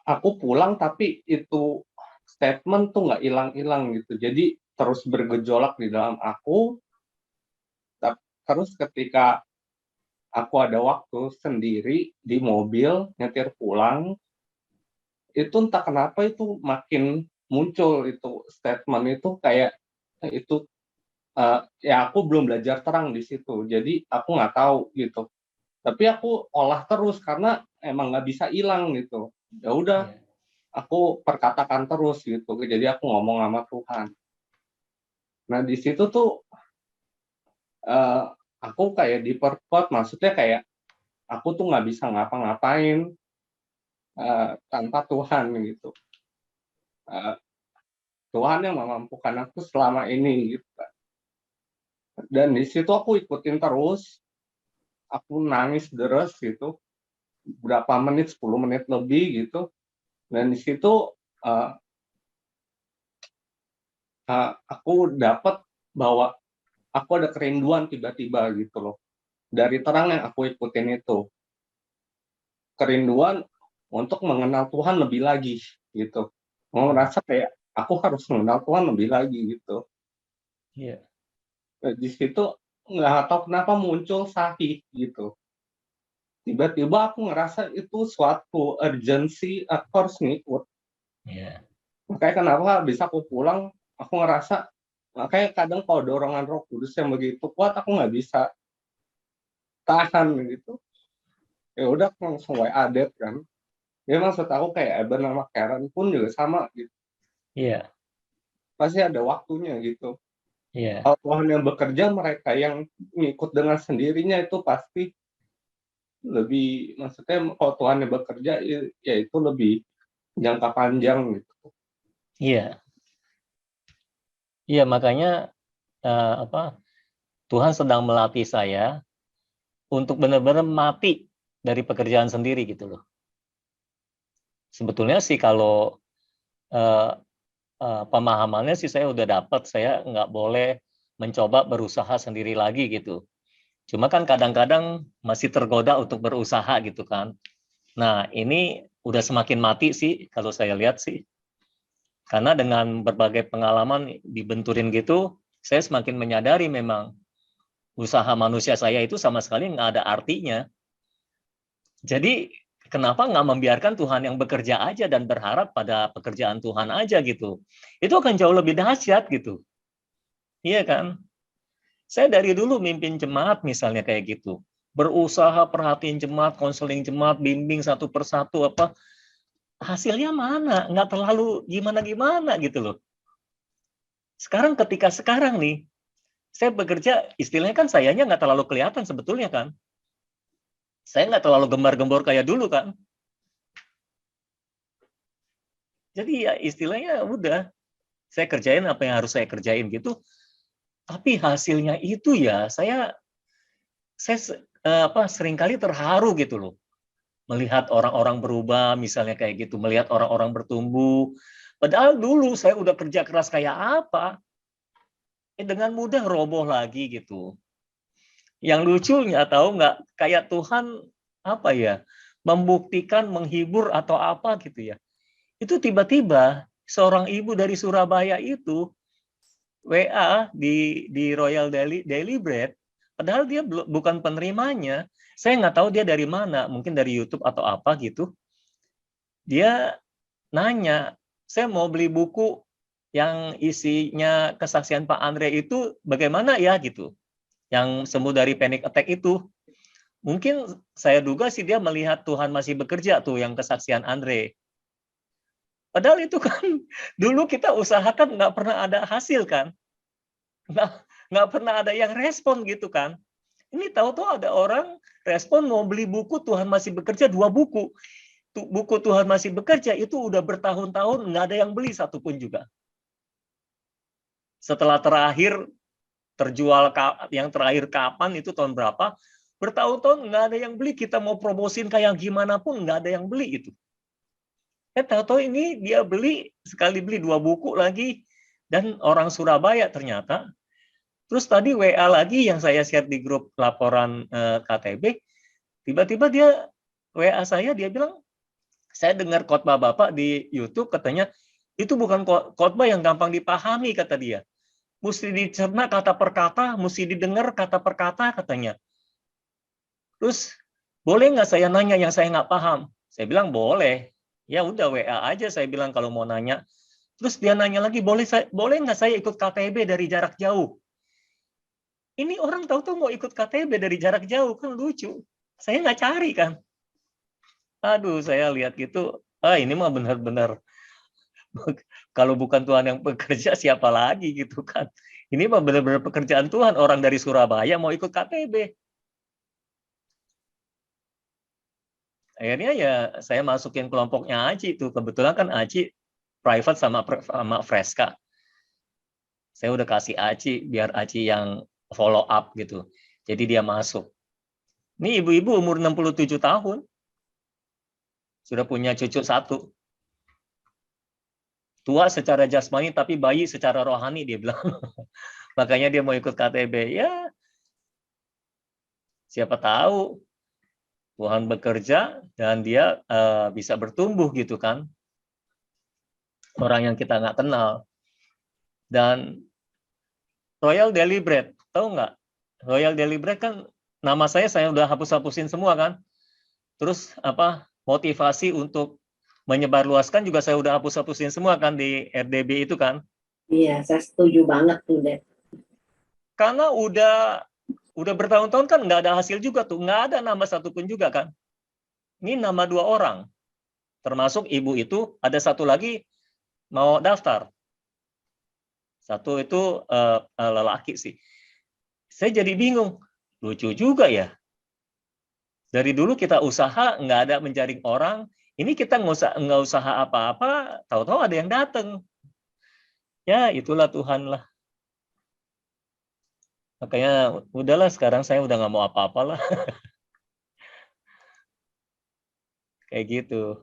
Aku pulang tapi itu statement tuh nggak hilang-hilang gitu. Jadi terus bergejolak di dalam aku. Terus ketika aku ada waktu sendiri di mobil nyetir pulang, itu entah kenapa itu makin muncul itu statement itu kayak itu ya aku belum belajar terang di situ. Jadi aku nggak tahu gitu. Tapi aku olah terus karena emang nggak bisa hilang gitu. Ya udah, aku perkatakan terus gitu. Jadi aku ngomong sama Tuhan. Nah di situ tuh aku kayak diperkuat, maksudnya kayak aku tuh nggak bisa ngapa-ngapain tanpa Tuhan gitu. Tuhan yang memampukan aku selama ini gitu. Dan di situ aku ikutin terus, aku nangis deres gitu, berapa menit, 10 menit lebih gitu. Dan di situ aku dapat bahwa aku ada kerinduan tiba-tiba gitu loh. Dari terang yang aku ikutin itu. Kerinduan untuk mengenal Tuhan lebih lagi gitu. Mau merasa kayak aku harus mengenal Tuhan lebih lagi gitu. Iya. Di situ nggak tahu kenapa muncul Sahih gitu. Tiba-tiba aku ngerasa itu suatu urgency, aku harus ngikut. Iya. Makanya kenapa bisa aku pulang, aku ngerasa, makanya kadang kalau dorongan Roh Kudus yang begitu kuat, aku nggak bisa tahan gitu. Ya udah aku langsung WA Dad kan. Dia maksud aku kayak Eben sama Karen pun juga sama gitu. Iya. Pasti ada waktunya gitu. Iya. Kalau Tuhan yang bekerja, mereka yang ngikut dengan sendirinya itu pasti lebih, maksudnya kalau Tuhan yang bekerja ya itu lebih jangka panjang gitu. Iya. Iya, makanya Tuhan sedang melatih saya untuk benar-benar mati dari pekerjaan sendiri gitu loh. Sebetulnya sih kalau pemahamannya sih saya udah dapat, saya nggak boleh mencoba berusaha sendiri lagi gitu. Cuma kan kadang-kadang masih tergoda untuk berusaha gitu kan. Nah, ini udah semakin mati sih kalau saya lihat sih. Karena dengan berbagai pengalaman dibenturin gitu, saya semakin menyadari memang usaha manusia saya itu sama sekali nggak ada artinya. Jadi kenapa nggak membiarkan Tuhan yang bekerja aja dan berharap pada pekerjaan Tuhan aja gitu. Itu akan jauh lebih dahsyat gitu. Iya kan? Saya dari dulu mimpin jemaat misalnya kayak gitu. Berusaha perhatiin jemaat, konseling jemaat, bimbing satu persatu apa. Hasilnya mana? Nggak terlalu gimana-gimana gitu loh. Sekarang ketika sekarang nih, saya bekerja, istilahnya kan sayanya nggak terlalu kelihatan sebetulnya kan. Saya nggak terlalu gembar-gembor kayak dulu kan. Jadi ya istilahnya udah, saya kerjain apa yang harus saya kerjain gitu. Tapi hasilnya itu ya, saya seringkali terharu gitu loh. Melihat orang-orang berubah, misalnya kayak gitu. Melihat orang-orang bertumbuh. Padahal dulu saya udah kerja keras kayak apa. Dengan mudah roboh lagi gitu. Yang lucunya tahu nggak, kayak Tuhan apa ya, membuktikan, menghibur atau apa gitu ya. Itu tiba-tiba seorang ibu dari Surabaya itu WA di Royal Daily Bread, padahal dia bukan penerimanya. Saya nggak tahu dia dari mana, mungkin dari YouTube atau apa gitu. Dia nanya, saya mau beli buku yang isinya kesaksian Pak Andre itu bagaimana ya gitu. Yang sembuh dari panic attack itu. Mungkin saya duga sih dia melihat Tuhan masih bekerja tuh yang kesaksian Andre. Padahal itu kan dulu kita usahakan nggak pernah ada hasil kan. Nggak pernah ada yang respon gitu kan. Ini tahu-tahu ada orang respon mau beli buku Tuhan masih bekerja 2 buku. Buku Tuhan masih bekerja itu udah bertahun-tahun nggak ada yang beli satupun juga. Setelah terakhir terjual yang terakhir kapan itu tahun berapa? Bertahun-tahun nggak ada yang beli. Kita mau promosin kayak gimana pun nggak ada yang beli itu. Tahu-tahu ini dia beli sekali beli 2 buku lagi dan orang Surabaya ternyata. Terus tadi WA lagi yang saya share di grup laporan KTB, tiba-tiba dia WA saya, dia bilang, saya dengar khotbah Bapak di YouTube, katanya, itu bukan khotbah yang gampang dipahami, kata dia. Mesti dicerna kata per kata, mesti didengar kata per kata, katanya. Terus, boleh nggak saya nanya yang saya nggak paham? Saya bilang, boleh. Ya udah WA aja, saya bilang kalau mau nanya. Terus dia nanya lagi, boleh nggak saya ikut KTB dari jarak jauh? Ini orang tahu-tahu mau ikut KTB dari jarak jauh, kan lucu. Saya nggak cari kan. Aduh, saya lihat gitu, ini mah benar-benar, kalau bukan Tuhan yang bekerja, siapa lagi gitu kan. Ini mah benar-benar pekerjaan Tuhan, orang dari Surabaya mau ikut KTB. Akhirnya ya saya masukin kelompoknya Aci itu. Kebetulan kan Aci private sama Fresca. Saya udah kasih Aci biar Aci yang follow up gitu. Jadi dia masuk. Ini ibu-ibu umur 67 tahun. Sudah punya cucu 1. Tua secara jasmani tapi bayi secara rohani dia bilang. Makanya dia mau ikut KTB. Ya, siapa tahu Tuhan bekerja dan dia bisa bertumbuh gitu kan. Orang yang kita nggak kenal. Dan Royal Daily Bread, tahu nggak? Royal Daily Bread kan nama saya udah hapus-hapusin semua kan. Terus motivasi untuk menyebarluaskan juga saya udah hapus-hapusin semua kan di RDB itu kan. Iya, saya setuju banget tuh, Det. Karena udah bertahun-tahun kan nggak ada hasil juga tuh, nggak ada nama satupun juga kan. Ini nama 2 orang, termasuk ibu itu, ada satu lagi mau daftar. Satu itu lelaki sih. Saya jadi bingung, lucu juga ya. Dari dulu kita usaha nggak ada menjaring orang, ini kita nggak usaha apa-apa, tahu-tahu ada yang datang. Ya itulah Tuhan lah. Makanya udahlah sekarang saya udah nggak mau apa-apa lah. Kayak gitu.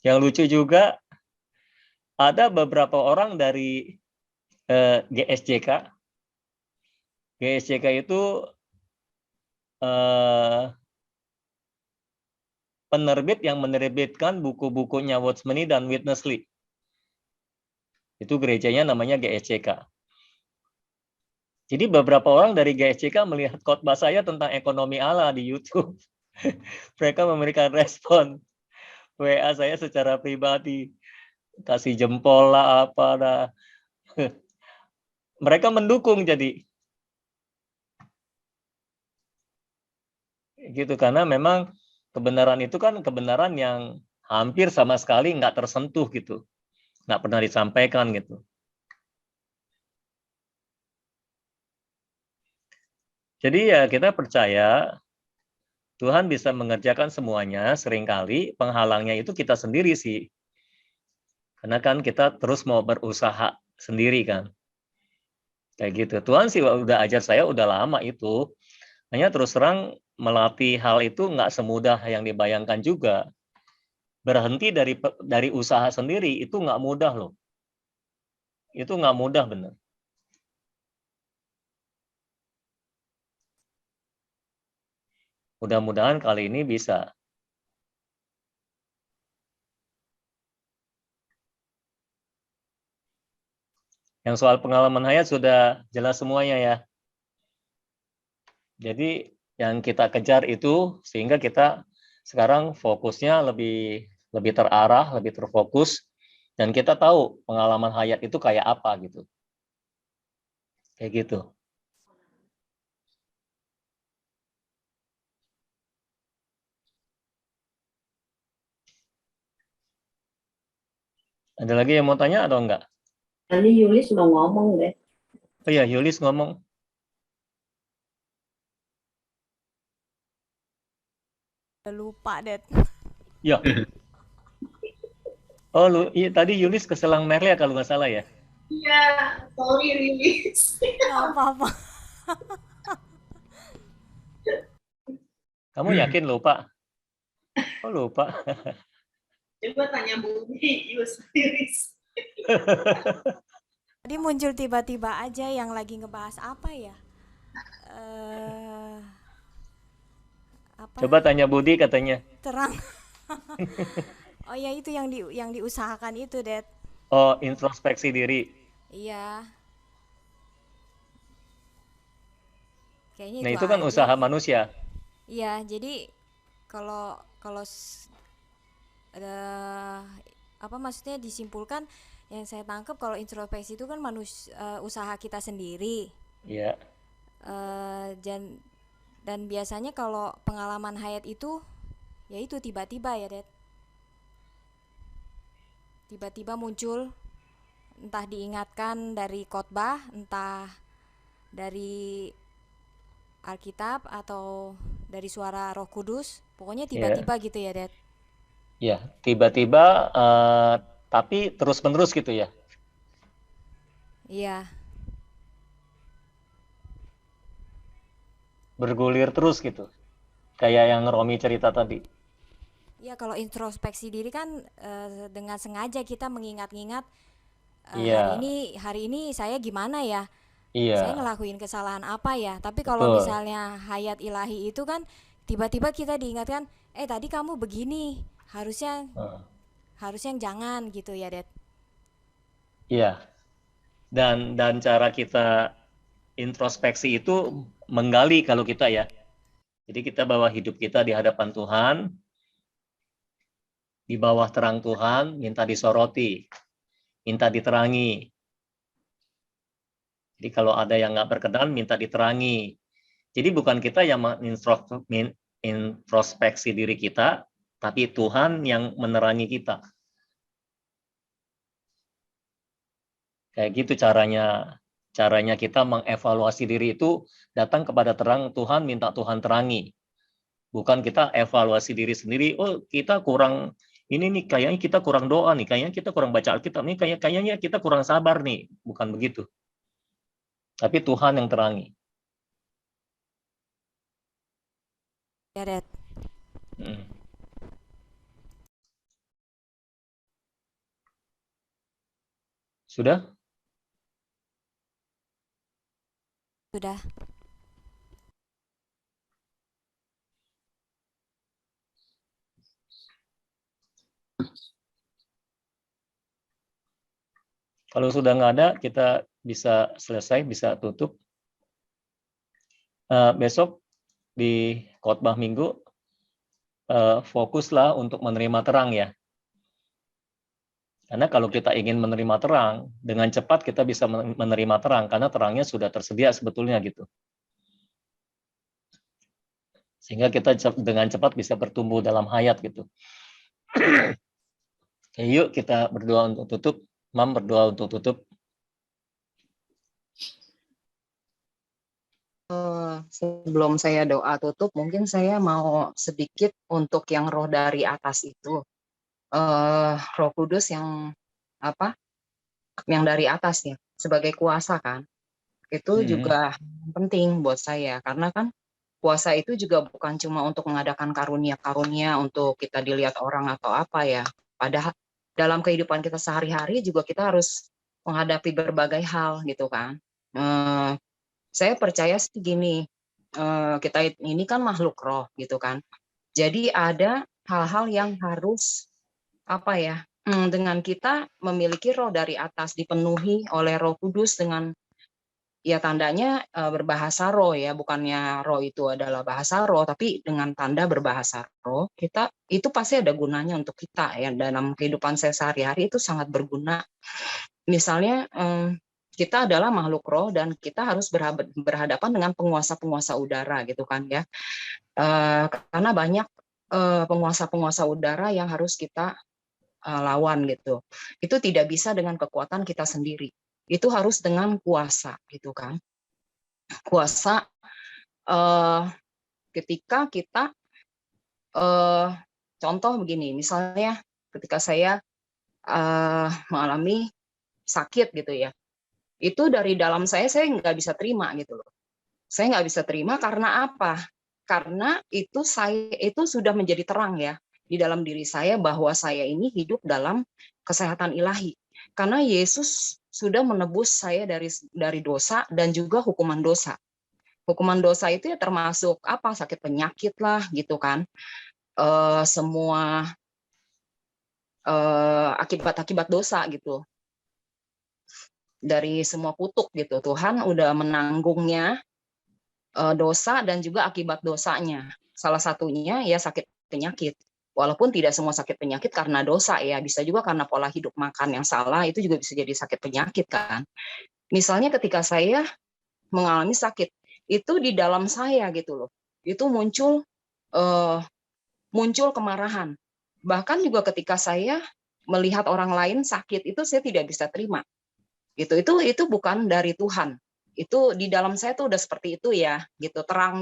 Yang lucu juga ada beberapa orang dari GSJK. GSJK itu penerbit yang menerbitkan buku-bukunya Watchmeni dan Witnessly. Itu gerejanya namanya GSJK. Jadi beberapa orang dari GSJK melihat khotbah saya tentang ekonomi Allah di YouTube. Mereka memberikan respon. WA saya secara pribadi. Kasih jempol lah apa dah. Mereka mendukung jadi. Gitu karena memang kebenaran itu kan kebenaran yang hampir sama sekali nggak tersentuh gitu. Nggak pernah disampaikan gitu. Jadi ya kita percaya Tuhan bisa mengerjakan semuanya, seringkali penghalangnya itu kita sendiri sih. Karena kan kita terus mau berusaha sendiri kan. Kayak gitu. Tuhan sih udah ajar saya udah lama itu. Hanya terus terang melatih hal itu nggak semudah yang dibayangkan juga. Berhenti dari usaha sendiri itu nggak mudah loh. Itu nggak mudah bener. Mudah-mudahan kali ini bisa. Yang soal pengalaman hayat sudah jelas semuanya ya. Jadi yang kita kejar itu sehingga kita sekarang fokusnya lebih terarah, lebih terfokus, dan kita tahu pengalaman hayat itu kayak apa gitu. Kayak gitu. Ada lagi yang mau tanya atau enggak? Nanti Yulis mau ngomong deh. Oh iya, Yulis ngomong. Udah lupa, Det. Ya. Oh, tadi Yulis ke Selang Merle kalau nggak salah ya? Iya, sorry Rilis. Nggak apa-apa. Kamu yakin lupa? Oh, lupa. Coba tanya Budi, Yus, Rilis. Tadi muncul tiba-tiba aja yang lagi ngebahas apa ya? Apa? Coba tanya Budi katanya. Terang. Oh ya itu yang diusahakan itu, Det. Oh, introspeksi diri. Iya. Kayaknya Nah, itu itu kan aja. usaha manusia. Iya, jadi kalau ada maksudnya disimpulkan yang saya tangkap kalau introspeksi itu kan usaha kita sendiri. Iya. Dan biasanya kalau pengalaman hayat itu ya itu tiba-tiba ya, Det. Tiba-tiba muncul, entah diingatkan dari khotbah, entah dari Alkitab atau dari suara Roh Kudus, pokoknya Iya. tiba-tiba gitu ya, Dad. Ya, tiba-tiba tapi terus-menerus gitu ya. Iya, Bergulir terus gitu. Kayak yang Romi cerita tadi. iya kalau introspeksi diri kan dengan sengaja kita mengingat-ingat Iya, hari ini saya gimana ya? Saya iya, ngelakuin kesalahan apa ya? Tapi kalau betul. misalnya hayat ilahi itu kan tiba-tiba kita diingatkan, tadi kamu begini, harusnya Heeh. harusnya jangan gitu ya, Dad. Iya. Dan cara kita introspeksi itu menggali kalau kita ya. Jadi kita bawa hidup kita di hadapan Tuhan, di bawah terang Tuhan, minta disoroti, minta diterangi. Jadi kalau ada yang nggak berkenan, minta diterangi. Jadi bukan kita yang introspeksi diri kita, tapi Tuhan yang menerangi kita. Kayak gitu caranya kita mengevaluasi diri itu datang kepada terang Tuhan, minta Tuhan terangi. Bukan kita evaluasi diri sendiri, oh kita kurang, ini nih kayaknya kita kurang doa nih, kayaknya kita kurang baca Alkitab nih, kayaknya kita kurang sabar nih. Bukan begitu. Tapi Tuhan yang terangi. Ya, Dad. Hmm. Sudah? Sudah. Kalau sudah nggak ada, kita bisa selesai, bisa tutup. Besok di khotbah minggu, fokuslah untuk menerima terang ya. Karena kalau kita ingin menerima terang, dengan cepat kita bisa menerima terang, karena terangnya sudah tersedia sebetulnya gitu. Sehingga kita dengan cepat bisa bertumbuh dalam hayat gitu. Yuk kita berdoa untuk tutup. Mam berdoa untuk tutup. Sebelum saya doa tutup, mungkin saya mau sedikit untuk yang roh dari atas itu. Roh Kudus yang dari atas ya, sebagai kuasa kan. Itu juga penting buat saya, karena kan puasa itu juga bukan cuma untuk mengadakan karunia-karunia untuk kita dilihat orang atau apa ya. Padahal dalam kehidupan kita sehari-hari juga kita harus menghadapi berbagai hal gitu kan. Saya percaya sih gini, kita ini kan makhluk roh gitu kan. Jadi ada hal-hal yang harus dengan kita memiliki roh dari atas, dipenuhi oleh Roh Kudus dengan ya tandanya berbahasa roh ya, bukannya roh itu adalah bahasa roh, tapi dengan tanda berbahasa roh, kita itu pasti ada gunanya untuk kita ya, dalam kehidupan saya sehari-hari itu sangat berguna. Misalnya kita adalah makhluk roh dan kita harus berhadapan dengan penguasa-penguasa udara gitu kan ya, karena banyak penguasa-penguasa udara yang harus kita lawan gitu. Itu tidak bisa dengan kekuatan kita sendiri. Itu harus dengan kuasa gitu kan. Kuasa ketika kita contoh begini, misalnya ketika saya mengalami sakit gitu ya. Itu dari dalam saya nggak bisa terima gitu loh. Saya nggak bisa terima karena apa? Karena itu sudah menjadi terang ya di dalam diri saya bahwa saya ini hidup dalam kesehatan ilahi. Karena Yesus sudah menebus saya dari dosa dan juga hukuman dosa. Hukuman dosa itu ya termasuk sakit penyakit lah gitu kan. Semua akibat-akibat dosa gitu. Dari semua kutuk gitu. Tuhan udah menanggungnya dosa dan juga akibat dosanya. Salah satunya ya sakit penyakit. Walaupun tidak semua sakit penyakit karena dosa ya, bisa juga karena pola hidup makan yang salah, itu juga bisa jadi sakit penyakit kan. Misalnya ketika saya mengalami sakit, itu di dalam saya gitu loh, itu muncul kemarahan. Bahkan juga ketika saya melihat orang lain sakit, itu saya tidak bisa terima. Itu bukan dari Tuhan. Itu di dalam saya tuh udah seperti itu ya, gitu. Terang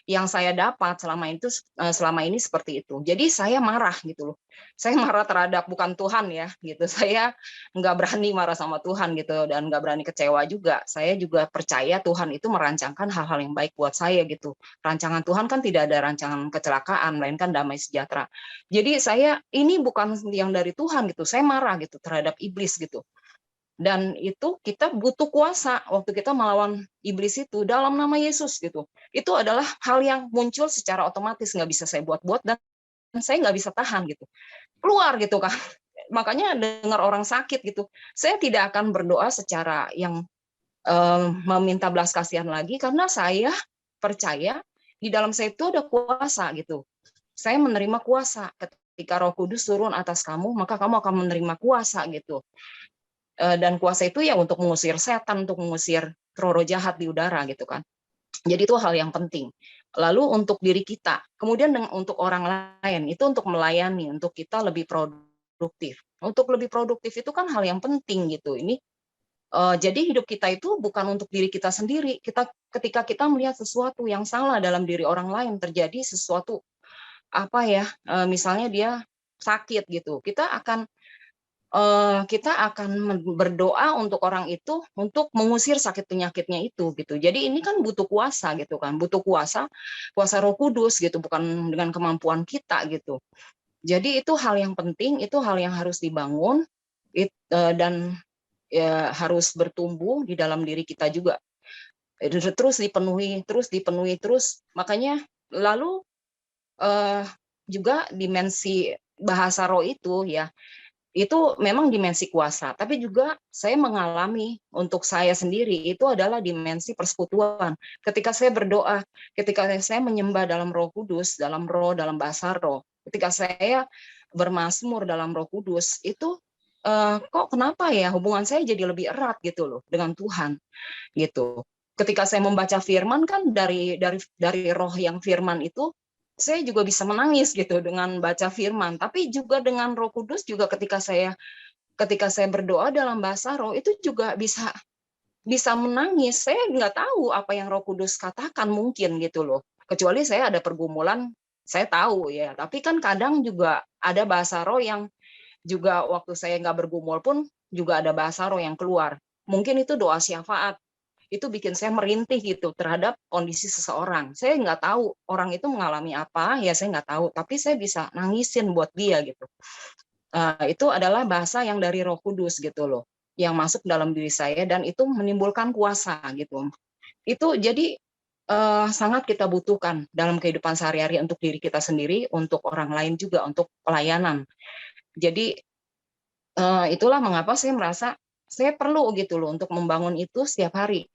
yang saya dapat selama ini seperti itu. Jadi saya marah gitu loh. Saya marah terhadap bukan Tuhan ya, gitu. Saya nggak berani marah sama Tuhan gitu, dan nggak berani kecewa juga. Saya juga percaya Tuhan itu merancangkan hal-hal yang baik buat saya gitu. Rancangan Tuhan kan tidak ada rancangan kecelakaan, melainkan damai sejahtera. Jadi saya ini bukan yang dari Tuhan gitu. Saya marah gitu terhadap iblis gitu. Dan itu kita butuh kuasa waktu kita melawan iblis itu dalam nama Yesus gitu. Itu adalah hal yang muncul secara otomatis, nggak bisa saya buat-buat, dan saya nggak bisa tahan gitu. Keluar gitu kan. Makanya dengar orang sakit gitu, saya tidak akan berdoa secara yang meminta belas kasihan lagi, karena saya percaya di dalam saya itu ada kuasa gitu. Saya menerima kuasa. Ketika Roh Kudus turun atas kamu, maka kamu akan menerima kuasa gitu. Dan kuasa itu ya untuk mengusir setan, untuk mengusir roh-roh jahat di udara gitu kan. Jadi itu hal yang penting. Lalu untuk diri kita, kemudian untuk orang lain, itu untuk melayani, untuk kita lebih produktif. Untuk lebih produktif itu kan hal yang penting gitu. Ini jadi hidup kita itu bukan untuk diri kita sendiri. Ketika kita melihat sesuatu yang salah dalam diri orang lain, terjadi sesuatu apa ya, misalnya dia sakit gitu, kita akan berdoa untuk orang itu untuk mengusir sakit penyakitnya itu gitu. Jadi ini kan butuh kuasa gitu kan, butuh kuasa Roh Kudus gitu, bukan dengan kemampuan kita gitu. Jadi itu hal yang penting, itu hal yang harus dibangun dan ya, harus bertumbuh di dalam diri kita juga. Terus dipenuhi terus. Makanya lalu juga dimensi bahasa roh itu ya, itu memang dimensi kuasa, tapi juga saya mengalami untuk saya sendiri itu adalah dimensi persekutuan. Ketika saya berdoa, ketika saya menyembah dalam Roh Kudus, dalam roh, dalam bahasa roh, ketika saya bermazmur dalam Roh Kudus, itu kok kenapa ya hubungan saya jadi lebih erat gitu loh dengan Tuhan gitu. Ketika saya membaca firman kan dari roh yang firman itu, saya juga bisa menangis gitu dengan baca firman, tapi juga dengan Roh Kudus juga ketika saya berdoa dalam bahasa roh itu juga bisa menangis. Saya nggak tahu apa yang Roh Kudus katakan mungkin gitu loh. Kecuali saya ada pergumulan, saya tahu ya. Tapi kan kadang juga ada bahasa roh yang juga waktu saya nggak bergumul pun juga ada bahasa roh yang keluar. Mungkin itu doa syafaat. Itu bikin saya merintih gitu terhadap kondisi seseorang. Saya nggak tahu orang itu mengalami apa, ya saya nggak tahu, tapi saya bisa nangisin buat dia gitu. Itu adalah bahasa yang dari Roh Kudus gitu loh, yang masuk dalam diri saya, dan itu menimbulkan kuasa gitu. Itu jadi sangat kita butuhkan dalam kehidupan sehari-hari untuk diri kita sendiri, untuk orang lain juga, untuk pelayanan. Jadi itulah mengapa saya merasa saya perlu gitu loh untuk membangun itu setiap hari.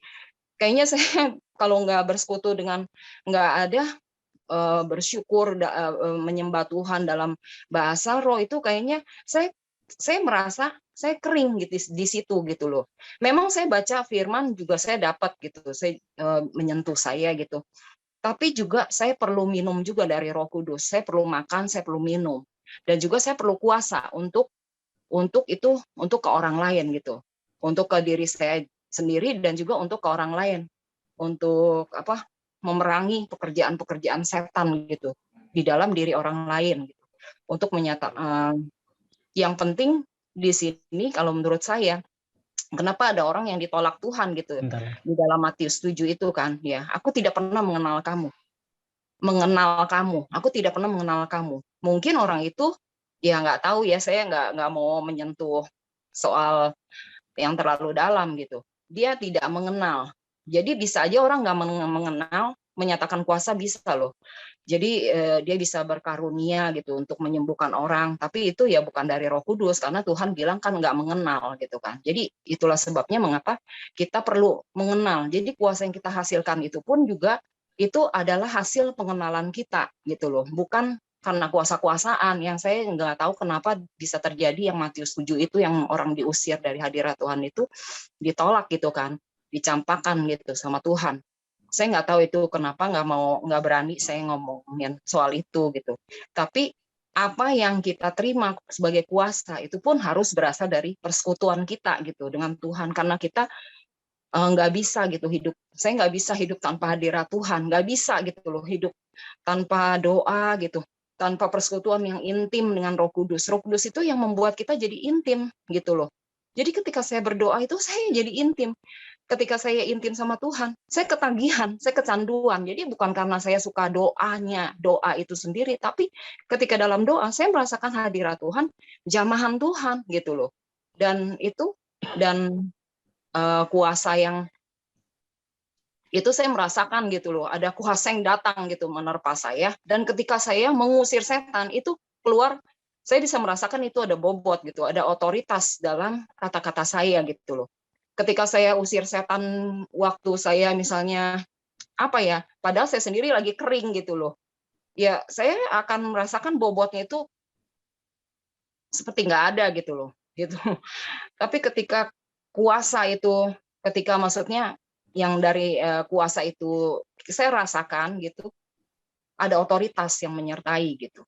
Kayaknya saya kalau nggak bersekutu dengan, nggak ada bersyukur, menyembah Tuhan dalam bahasa roh itu, kayaknya saya merasa saya kering gitu di situ gitu loh. Memang saya baca firman juga saya dapat gitu, saya menyentuh saya gitu. Tapi juga saya perlu minum juga dari Roh Kudus. Saya perlu makan, saya perlu minum, dan juga saya perlu kuasa untuk ke orang lain gitu, untuk ke diri saya sendiri dan juga untuk ke orang lain, untuk memerangi pekerjaan setan gitu di dalam diri orang lain gitu. Untuk menyatakan yang penting di sini kalau menurut saya, kenapa ada orang yang ditolak Tuhan gitu di dalam Matius 7 itu kan ya, aku tidak pernah mengenal kamu, aku tidak pernah mengenal kamu. Mungkin orang itu ya nggak tahu ya, saya nggak mau menyentuh soal yang terlalu dalam gitu. Dia tidak mengenal. Jadi bisa aja orang nggak mengenal, menyatakan kuasa bisa loh. Jadi dia bisa berkarunia gitu untuk menyembuhkan orang. Tapi itu ya bukan dari Roh Kudus, karena Tuhan bilang kan nggak mengenal gitu kan. Jadi itulah sebabnya mengapa kita perlu mengenal. Jadi kuasa yang kita hasilkan itu pun juga itu adalah hasil pengenalan kita gitu loh. Bukan karena kuasa-kuasaan yang saya nggak tahu kenapa bisa terjadi yang Matius 7 itu, yang orang diusir dari hadirat Tuhan itu ditolak gitu kan, dicampakkan gitu sama Tuhan. Saya nggak tahu itu kenapa nggak berani saya ngomongin soal itu gitu. Tapi apa yang kita terima sebagai kuasa itu pun harus berasal dari persekutuan kita gitu dengan Tuhan, karena kita nggak bisa gitu hidup. Saya nggak bisa hidup tanpa hadirat Tuhan, nggak bisa gitu loh hidup tanpa doa gitu, tanpa persekutuan yang intim dengan Roh Kudus. Roh Kudus itu yang membuat kita jadi intim gitu loh. Jadi ketika saya berdoa itu saya jadi intim. Ketika saya intim sama Tuhan, saya ketagihan, saya kecanduan. Jadi bukan karena saya suka doanya, doa itu sendiri, tapi ketika dalam doa saya merasakan hadirat Tuhan, jamahan Tuhan gitu loh. Dan kuasa yang itu saya merasakan gitu loh, ada kuasa yang datang gitu menerpa saya, dan ketika saya mengusir setan itu keluar, saya bisa merasakan itu ada bobot gitu, ada otoritas dalam kata-kata saya gitu loh. Ketika saya usir setan waktu saya misalnya apa ya, padahal saya sendiri lagi kering gitu loh, ya saya akan merasakan bobotnya itu seperti nggak ada gitu loh gitu. Tapi ketika kuasa itu, ketika maksudnya yang dari kuasa itu saya rasakan gitu, ada otoritas yang menyertai gitu.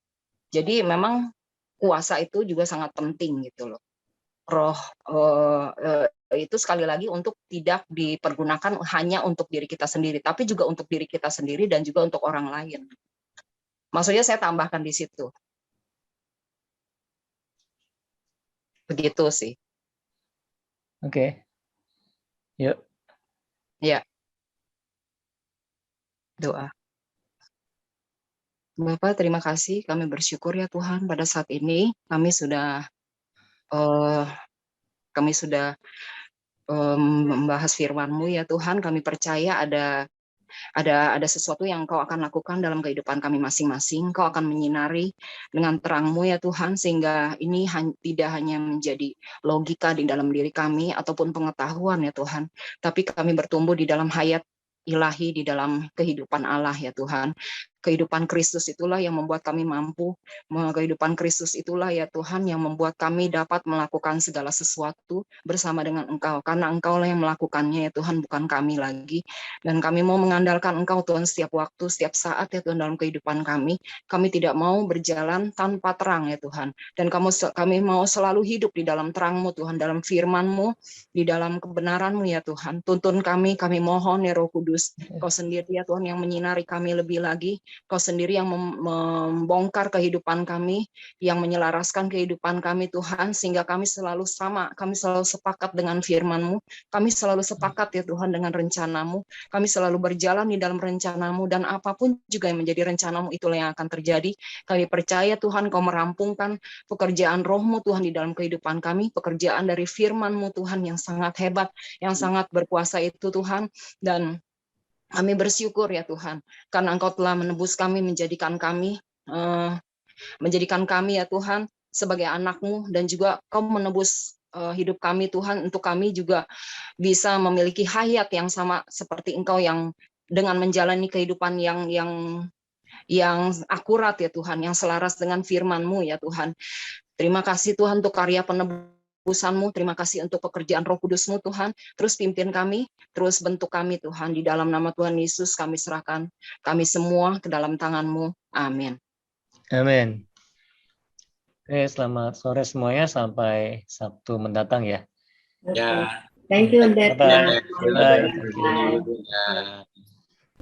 Jadi memang kuasa itu juga sangat penting gitu loh. Roh itu sekali lagi untuk tidak dipergunakan hanya untuk diri kita sendiri, tapi juga untuk diri kita sendiri dan juga untuk orang lain. Maksudnya saya tambahkan di situ. Begitu sih. Oke. Yuk. Ya. Doa. Bapak, terima kasih. Kami bersyukur ya Tuhan pada saat ini kami sudah membahas firman-Mu ya Tuhan. Kami percaya ada sesuatu yang Engkau akan lakukan dalam kehidupan kami masing-masing. Engkau akan menyinari dengan terang-Mu ya Tuhan, sehingga ini tidak hanya menjadi logika di dalam diri kami ataupun pengetahuan ya Tuhan, tapi kami bertumbuh di dalam hayat ilahi, di dalam kehidupan Allah ya Tuhan. Kehidupan Kristus itulah yang membuat kami mampu. Kehidupan Kristus itulah ya Tuhan yang membuat kami dapat melakukan segala sesuatu bersama dengan Engkau. Karena Engkau lah yang melakukannya ya Tuhan, bukan kami lagi. Dan kami mau mengandalkan Engkau Tuhan setiap waktu, setiap saat ya Tuhan dalam kehidupan kami. Kami tidak mau berjalan tanpa terang ya Tuhan. Dan kami mau selalu hidup di dalam terang-Mu Tuhan, dalam firman-Mu, di dalam kebenaran-Mu ya Tuhan. Tuntun kami mohon ya Roh Kudus. Kau sendiri ya Tuhan yang menyinari kami lebih lagi. Kau sendiri yang membongkar kehidupan kami, yang menyelaraskan kehidupan kami Tuhan, sehingga kami selalu sama, kami selalu sepakat dengan firman-Mu, kami selalu sepakat ya Tuhan dengan rencana-Mu, kami selalu berjalan di dalam rencana-Mu, dan apapun juga yang menjadi rencana-Mu itulah yang akan terjadi. Kami percaya Tuhan Kau merampungkan pekerjaan Roh-Mu Tuhan di dalam kehidupan kami, pekerjaan dari firman-Mu Tuhan yang sangat hebat, yang sangat berkuasa itu Tuhan, dan kami bersyukur ya Tuhan, karena Engkau telah menebus kami, menjadikan kami ya Tuhan sebagai anak-Mu, dan juga Kau menebus hidup kami Tuhan, untuk kami juga bisa memiliki hayat yang sama seperti Engkau, yang dengan menjalani kehidupan yang akurat ya Tuhan, yang selaras dengan firman-Mu ya Tuhan. Terima kasih Tuhan untuk karya penebusan-Mu, terima kasih untuk pekerjaan Roh Kudus-Mu Tuhan. Terus pimpin kami, terus bentuk kami Tuhan. Di dalam nama Tuhan Yesus kami serahkan kami semua ke dalam tangan-Mu. Amin. Amin. Oke, selamat sore semuanya, sampai Sabtu mendatang ya. Ya. Thank you, Dad. Bye-bye. Bye. Bye. Ya.